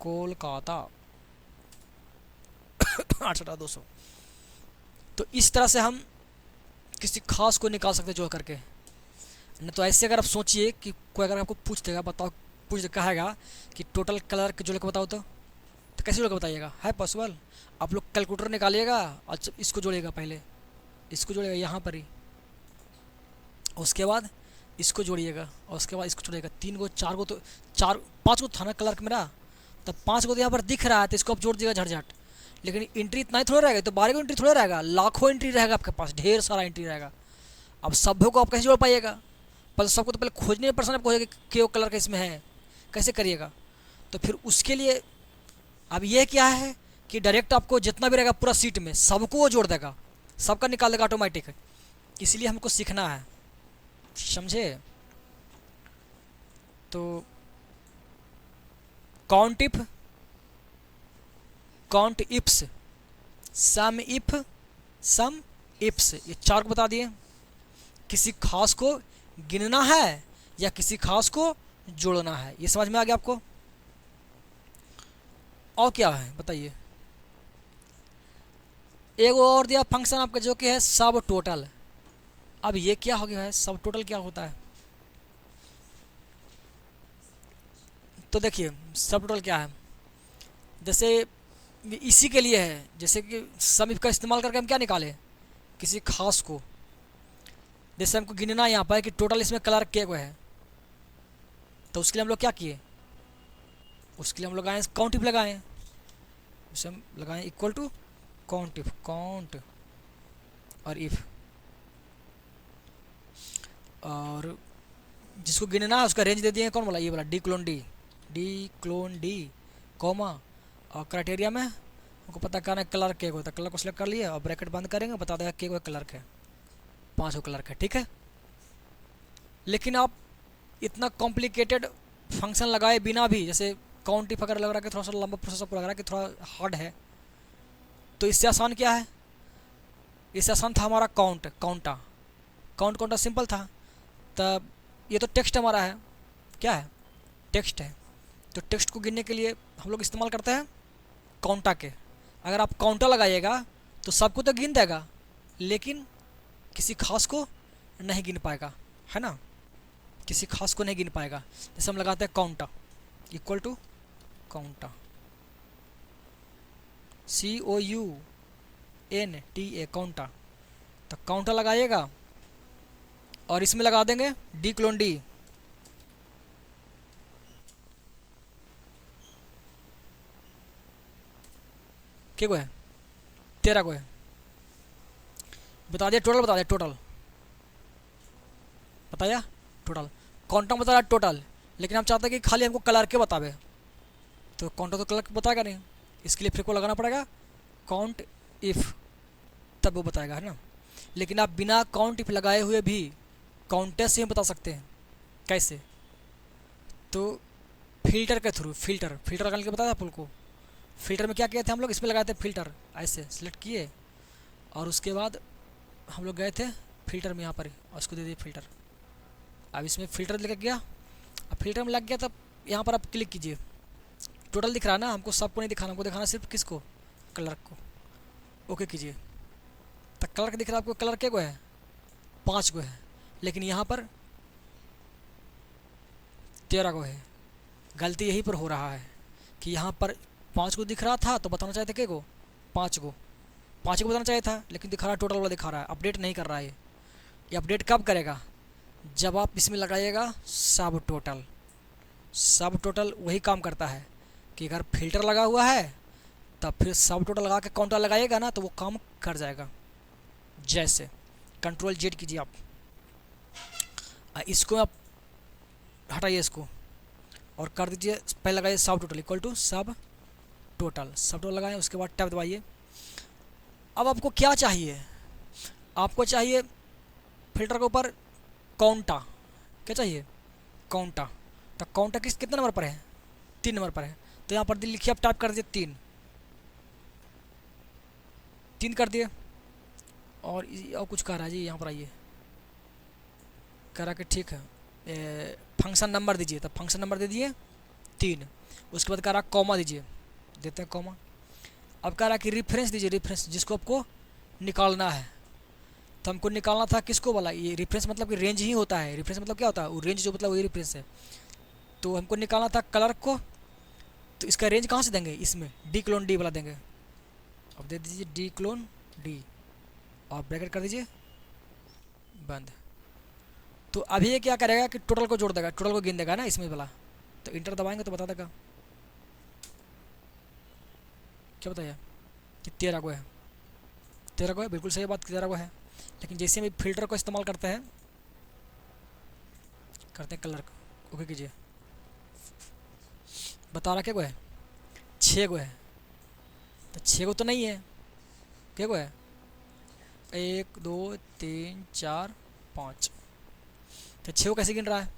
कोलकाता 8,200। तो इस तरह से हम किसी खास को निकाल सकते जो करके। नहीं तो ऐसे अगर आप सोचिए कि कोई अगर आपको पूछ देगा, बताओ पूछ कहेगा कि टोटल क्लर्क जो लेकर बताओ, तो तो कैसे जोड़ेगा बताइएगा, है पॉसिबल? आप लोग कैलकुलेटर निकालिएगा और इसको जोड़िएगा, पहले इसको जोड़िएगा यहाँ पर ही, उसके बाद इसको जोड़िएगा और उसके बाद इसको जोड़िएगा। 3 को 4 को तो 4 5 को था ना कलर मेरा, तब 5 को तो यहाँ पर दिख रहा है, तो इसको आप जोड़ दीजिएगा झटझट। लेकिन एंट्री इतना ही थोड़ा रहेगा, तो 12 को एंट्री थोड़ा रहेगा, लाखों एंट्री रहेगा आपके पास, ढेर सारा एंट्री रहेगा। अब सभ्यों को आप कैसे जोड़ पाइएगा? पर सबको तो पहले खोजने में परेशान आपको होगा कि वो कलर का इसमें है, कैसे करिएगा? तो फिर उसके लिए अब ये क्या है कि डायरेक्ट आपको जितना भी रहेगा पूरा सीट में सबको वो जोड़ देगा, सबका निकाल देगा ऑटोमेटिक। इसलिए हमको सीखना है, समझे? तो काउंट इफ्स, सम इफ्स, ये 4 को बता दिए। किसी खास को गिनना है या किसी खास को जोड़ना है, ये समझ में आ गया आपको? और क्या है बताइए? एक और दिया फंक्शन आपका जो कि है सब टोटल। अब ये क्या हो गया है, सब टोटल क्या होता है? तो देखिए सब टोटल क्या है, जैसे इसी के लिए है, जैसे कि सम इफ का इस्तेमाल करके हम क्या निकालें, किसी खास को। जैसे हमको गिनना यहाँ पर कि टोटल इसमें कलर के को है, तो उसके लिए हम लोग क्या किए, उसके लिए हम लोग आए काउंट इफ लगाएं, उसे हम लगाएं equal to count if, count और इफ, और जिसको गिनना है उसका रेंज दे दिए कौन वाला, ये वाला डी क्लोन डी कॉमा, और क्राइटेरिया में हमको पता करना है कलर के को, तो कलर को सिलेक्ट कर लिए और ब्रैकेट बंद करेंगे, बता देगा के को कलर का है, 5 कलर का, ठीक है। लेकिन आप इतना कॉम्प्लिकेटेड फंक्शन लगाए बिना भी, जैसे काउंट इफ अगर लग रहा है कि थोड़ा सा लंबा प्रोसेस आपको लग रहा है कि थोड़ा हार्ड है, तो इससे आसान क्या है, इससे आसान था हमारा काउंटा सिंपल था। तब ये तो टेक्स्ट हमारा है, क्या है, टेक्स्ट है, तो टेक्स्ट को गिनने के लिए हम लोग इस्तेमाल करते हैं काउंटा के। अगर आप काउंटा लगाइएगा तो सबको तो गिन देगा, लेकिन किसी खास को नहीं गिन पाएगा, है ना, किसी खास को नहीं गिन पाएगा। जैसे हम लगाते हैं काउंटा इक्वल टू काउंटा, COUNTA काउंटा, तो काउंटा लगाइएगा और इसमें लगा देंगे डी क्लोन डी, क्या को है, 13 को है, बता दिया टोटल, बता दिया टोटल, बताया टोटल, काउंटा बता रहा टोटल, लेकिन हम चाहते हैं कि खाली हमको कलर के बतावे, तो काउंटा तो कलर के बताएगा नहीं, इसके लिए फिर को लगाना पड़ेगा काउंट इफ, तब वो बताएगा, है ना। लेकिन आप बिना काउंट इफ लगाए हुए भी काउंटर से हम बता सकते हैं, कैसे, तो फिल्टर के थ्रू, फिल्टर लगाने के बताया था आपको। फिल्टर में क्या किए थे हम लोग, इसमें लगाए थे फिल्टर, ऐसे सिलेक्ट किए और उसके बाद हम लोग गए थे फिल्टर में यहाँ पर और उसको दे दिए फिल्टर। अब इसमें फिल्टर लेकर गया, अब फिल्टर में लग गया, तब यहाँ पर आप क्लिक कीजिए, टोटल दिख रहा है ना, हमको सबको नहीं दिखाना, हमको दिखाना सिर्फ किसको, कलर को, ओके कीजिए। तो कलर का दिख रहा है आपको, कलर क्या को है, 5 को है, लेकिन यहाँ पर 13 को है। गलती यहीं पर हो रहा है कि यहाँ पर 5 को दिख रहा था तो बताना चाहिए था क्या को, 5 को बताना चाहिए था, लेकिन दिखा रहा है टोटल वाला दिखा रहा है, अपडेट नहीं कर रहा है। ये अपडेट कब करेगा, जब आप इसमें लगाइएगा सब टोटल वही काम करता है कि अगर फिल्टर लगा हुआ है तब फिर सब टोटल लगा के काउंटर लगाइएगा ना, तो वो काम कर जाएगा। जैसे Ctrl Z कीजिए आप, इसको आप हटाइए इसको और कर दीजिए, पहले लगाइए सब टोटल इक्वल टू सब टोटल लगाएं, उसके बाद टैब दबाइए। अब आपको क्या चाहिए, आपको चाहिए फिल्टर के ऊपर काउंटा, क्या चाहिए, काउंटा, तो काउंटा कितने नंबर पर है, 3 नंबर पर है, तो यहाँ पर लिखिए आप टाइप कर दीजिए 3 कर दिए। और कुछ कह रहा है जी, यहाँ पर आइए, कह रहा कि ठीक है फंक्शन नंबर दीजिए, तो फंक्शन नंबर दे दिए 3, उसके बाद कह रहा कॉमा दीजिए, देते हैं कॉमा। अब कह रहा कि रेफरेंस दीजिए, रेफरेंस जिसको आपको निकालना है, तो हमको निकालना था किसको वाला, ये रेफरेंस मतलब कि रेंज ही होता है, रेफरेंस मतलब क्या होता है, वो रेंज जो मतलब वही रेफरेंस है, तो हमको निकालना था कलर को, तो इसका रेंज कहाँ से देंगे, इसमें डी क्लोन डी वाला देंगे। अब दे दीजिए डी क्लोन डी और ब्रैकेट कर दीजिए बंद। तो अभी ये क्या करेगा कि टोटल को जोड़ देगा, टोटल को गिन देगा ना इसमें वाला। तो इंटर दबाएंगे तो बता देगा, क्या बताइए कि 13 को है, 13 को है, बिल्कुल सही बात, 13 को है। लेकिन जैसे हम फिल्टर को इस्तेमाल करते हैं कलर को, ओके कीजिए, बता रहा क्या को है, 6 को है। तो 6 को तो नहीं है, क्या को है, 1 2 3 4 5। तो 6 को कैसे गिन रहा है,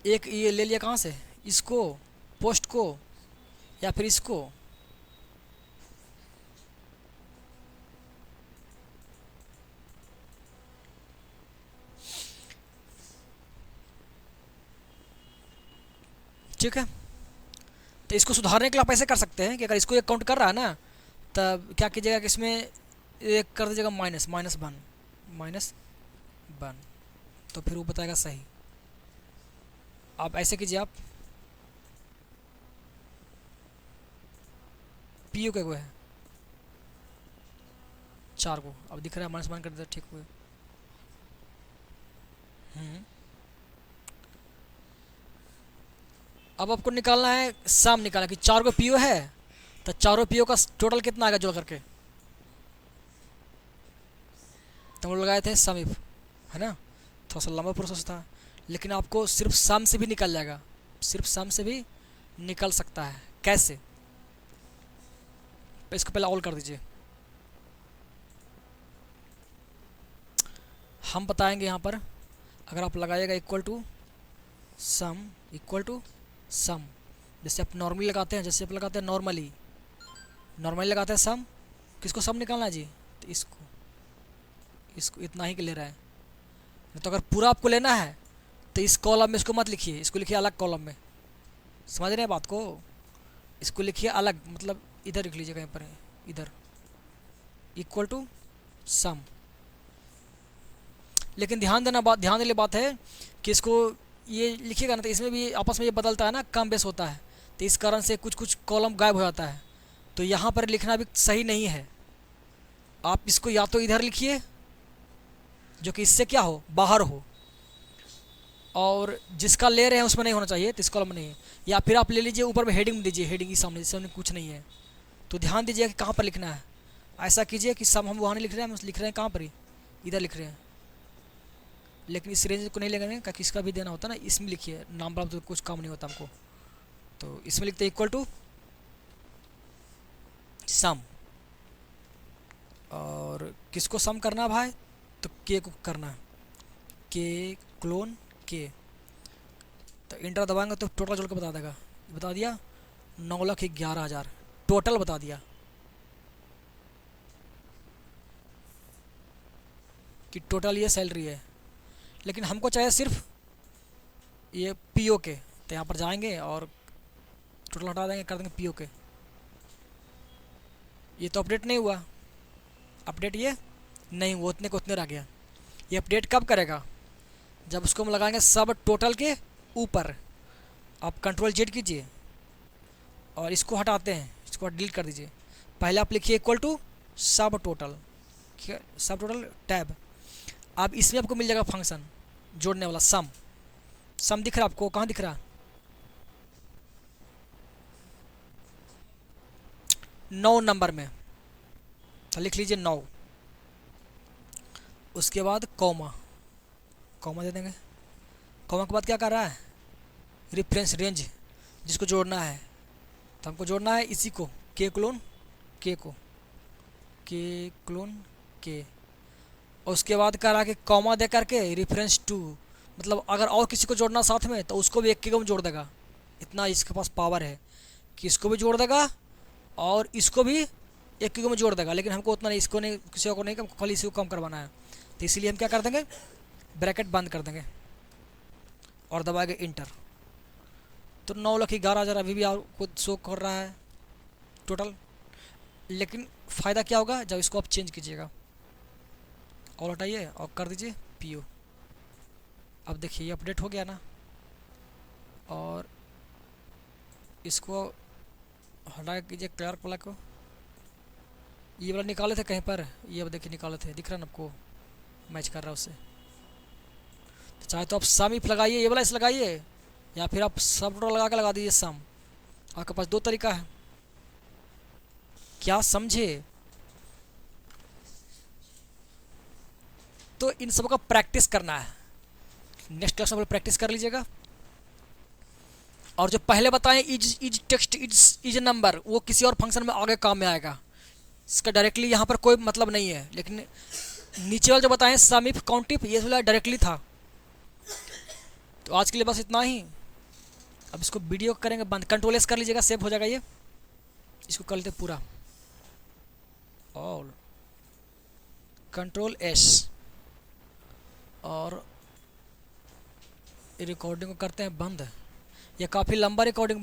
एक ये ले लिया कहाँ से, इसको पोस्ट को या फिर इसको, ठीक है। तो इसको सुधारने के लिए आप ऐसे कर सकते हैं कि अगर इसको एक काउंट कर रहा है ना, तब क्या कीजिएगा कि इसमें एक कर दीजिएगा minus minus one, minus one, तो फिर वो बताएगा सही। आप ऐसे कीजिए, आप पी यू क्या को है 4 को, अब दिख रहा है माइनस वन कर देता, ठीक हुए। अब आपको निकालना है सम, निकालना कि 4 को पीओ है, तो चारों पीओ का टोटल कितना आएगा जोड़ करके। तो हम लोग लगाए थे सम इफ, है ना, थोड़ा सा लंबा प्रोसेस था, लेकिन आपको सिर्फ सम से भी निकल जाएगा, सिर्फ सम से भी निकल सकता है। कैसे, इसको पहले ऑल कर दीजिए, हम बताएंगे यहाँ पर। अगर आप लगाइएगा equal to sum, equal to sum, जैसे आप नॉर्मली लगाते हैं, जैसे आप लगाते हैं नॉर्मली लगाते हैं सम, किसको सम निकालना है जी, तो इसको इतना ही के ले रहा है। तो अगर पूरा आपको लेना है तो इस कॉलम में इसको मत लिखिए, इसको लिखिए अलग कॉलम में, समझ रहे हैं बात को, इसको लिखिए अलग, मतलब इधर लिख लीजिए कहीं पर, इधर इक्वल टू सम। लेकिन ध्यान देने वाली बात है कि इसको ये लिखिएगा ना तो इसमें भी आपस में ये बदलता है ना, कम बेस होता है, तो इस कारण से कुछ कुछ कॉलम गायब हो जाता है। तो यहाँ पर लिखना भी सही नहीं है। आप इसको या तो इधर लिखिए जो कि इससे क्या हो, बाहर हो, और जिसका ले रहे हैं उसमें नहीं होना चाहिए, तो इस कॉलम में नहीं है। या फिर आप ले लीजिए ऊपर में हेडिंग दीजिए, हेडिंग के सामने, जिससे हमने कुछ नहीं है। तो ध्यान दीजिए कि कहाँ पर लिखना है। ऐसा कीजिए कि सब हम वहाँ नहीं लिख रहे हैं, हम लिख रहे हैं कहाँ पर ही, इधर लिख रहे हैं। लेकिन इस रेंज को नहीं लेंगे, क्या किसका भी देना होता है ना, इसमें लिखिए, नाम पर तो कुछ काम नहीं होता हमको। तो इसमें लिखते हैं इक्वल टू सम, और किसको सम करना है भाई, तो के को करना है, के क्लोन के। तो इंटर दबाएंगे तो टोटल जोड़ के बता देगा, बता दिया 9,11,000 टोटल बता दिया कि टोटल ये सैलरी है। लेकिन हमको चाहिए सिर्फ ये पीओ के, तो यहाँ पर जाएंगे और टोटल हटा देंगे, कर देंगे पीओ के। ये तो अपडेट नहीं हुआ, अपडेट ये नहीं हुआ, उतने को उतने रह गया। ये अपडेट कब करेगा, जब उसको हम लगाएंगे सब टोटल के ऊपर। आप कंट्रोल जेड कीजिए और इसको हटाते हैं, इसको डिलीट कर दीजिए। पहले आप लिखिए इक्वल टू सब टोटल, सब टोटल टैब। अब इसमें आपको मिल जाएगा फंक्शन जोड़ने वाला सम। सम दिख रहा है आपको, कहाँ दिख रहा है, 9 नंबर में, तो लिख लीजिए 9, उसके बाद कॉमा, कॉमा दे देंगे। कॉमा के बाद क्या कर रहा है, रेफरेंस रेंज जिसको जोड़ना है, तो हमको जोड़ना है इसी को, के क्लोन के को, के क्लोन के। और उसके बाद कह रहा है कि कॉमा दे करके रेफरेंस टू, मतलब अगर और किसी को जोड़ना साथ में तो उसको भी एक के में जोड़ देगा। इतना इसके पास पावर है कि इसको भी जोड़ देगा और इसको भी एक के में जोड़ देगा। लेकिन हमको उतना नहीं, इसको नहीं, किसी को नहीं, खाली इसी को कम करवाना है। तो इसीलिए हम क्या कर देंगे, ब्रैकेट बंद कर देंगे और दबाएंगे इंटर। तो 9,11,000 अभी भी आपको शो कर रहा है टोटल। लेकिन फ़ायदा क्या होगा, जब इसको आप चेंज कीजिएगा, और हटाइए और कर दीजिए पीओ। अब देखिए ये अपडेट हो गया ना, और इसको हटा कीजिए क्लियर वाला को। ये वाला निकाले थे कहीं पर, ये अब देखिए निकाले थे, दिख रहा है ना आपको, मैच कर रहा है उससे। तो चाहे तो आप सम इफ लगाइए, ये वाला इस लगाइए, या फिर आप सब टोटल लगा के लगा दीजिए सम। आपके पास दो तरीका है, क्या समझे? तो इन सब का प्रैक्टिस करना है, नेक्स्ट क्लास में प्रैक्टिस कर लीजिएगा। और जो पहले बताएं इज टेक्स्ट इज नंबर, वो किसी और फंक्शन में आगे काम में आएगा, इसका डायरेक्टली यहाँ पर कोई मतलब नहीं है। लेकिन नीचे वाला जो बताएं सम इफ काउंट इफ, ये वाला डायरेक्टली था। तो आज के लिए बस इतना ही। अब इसको वीडियो करेंगे बंद, कंट्रोल एस कर लीजिएगा, सेव हो जाएगा ये। इसको कर लेते पूरा, ऑल कंट्रोल एस, और रिकॉर्डिंग को करते हैं बंद। ये काफ़ी लंबा रिकॉर्डिंग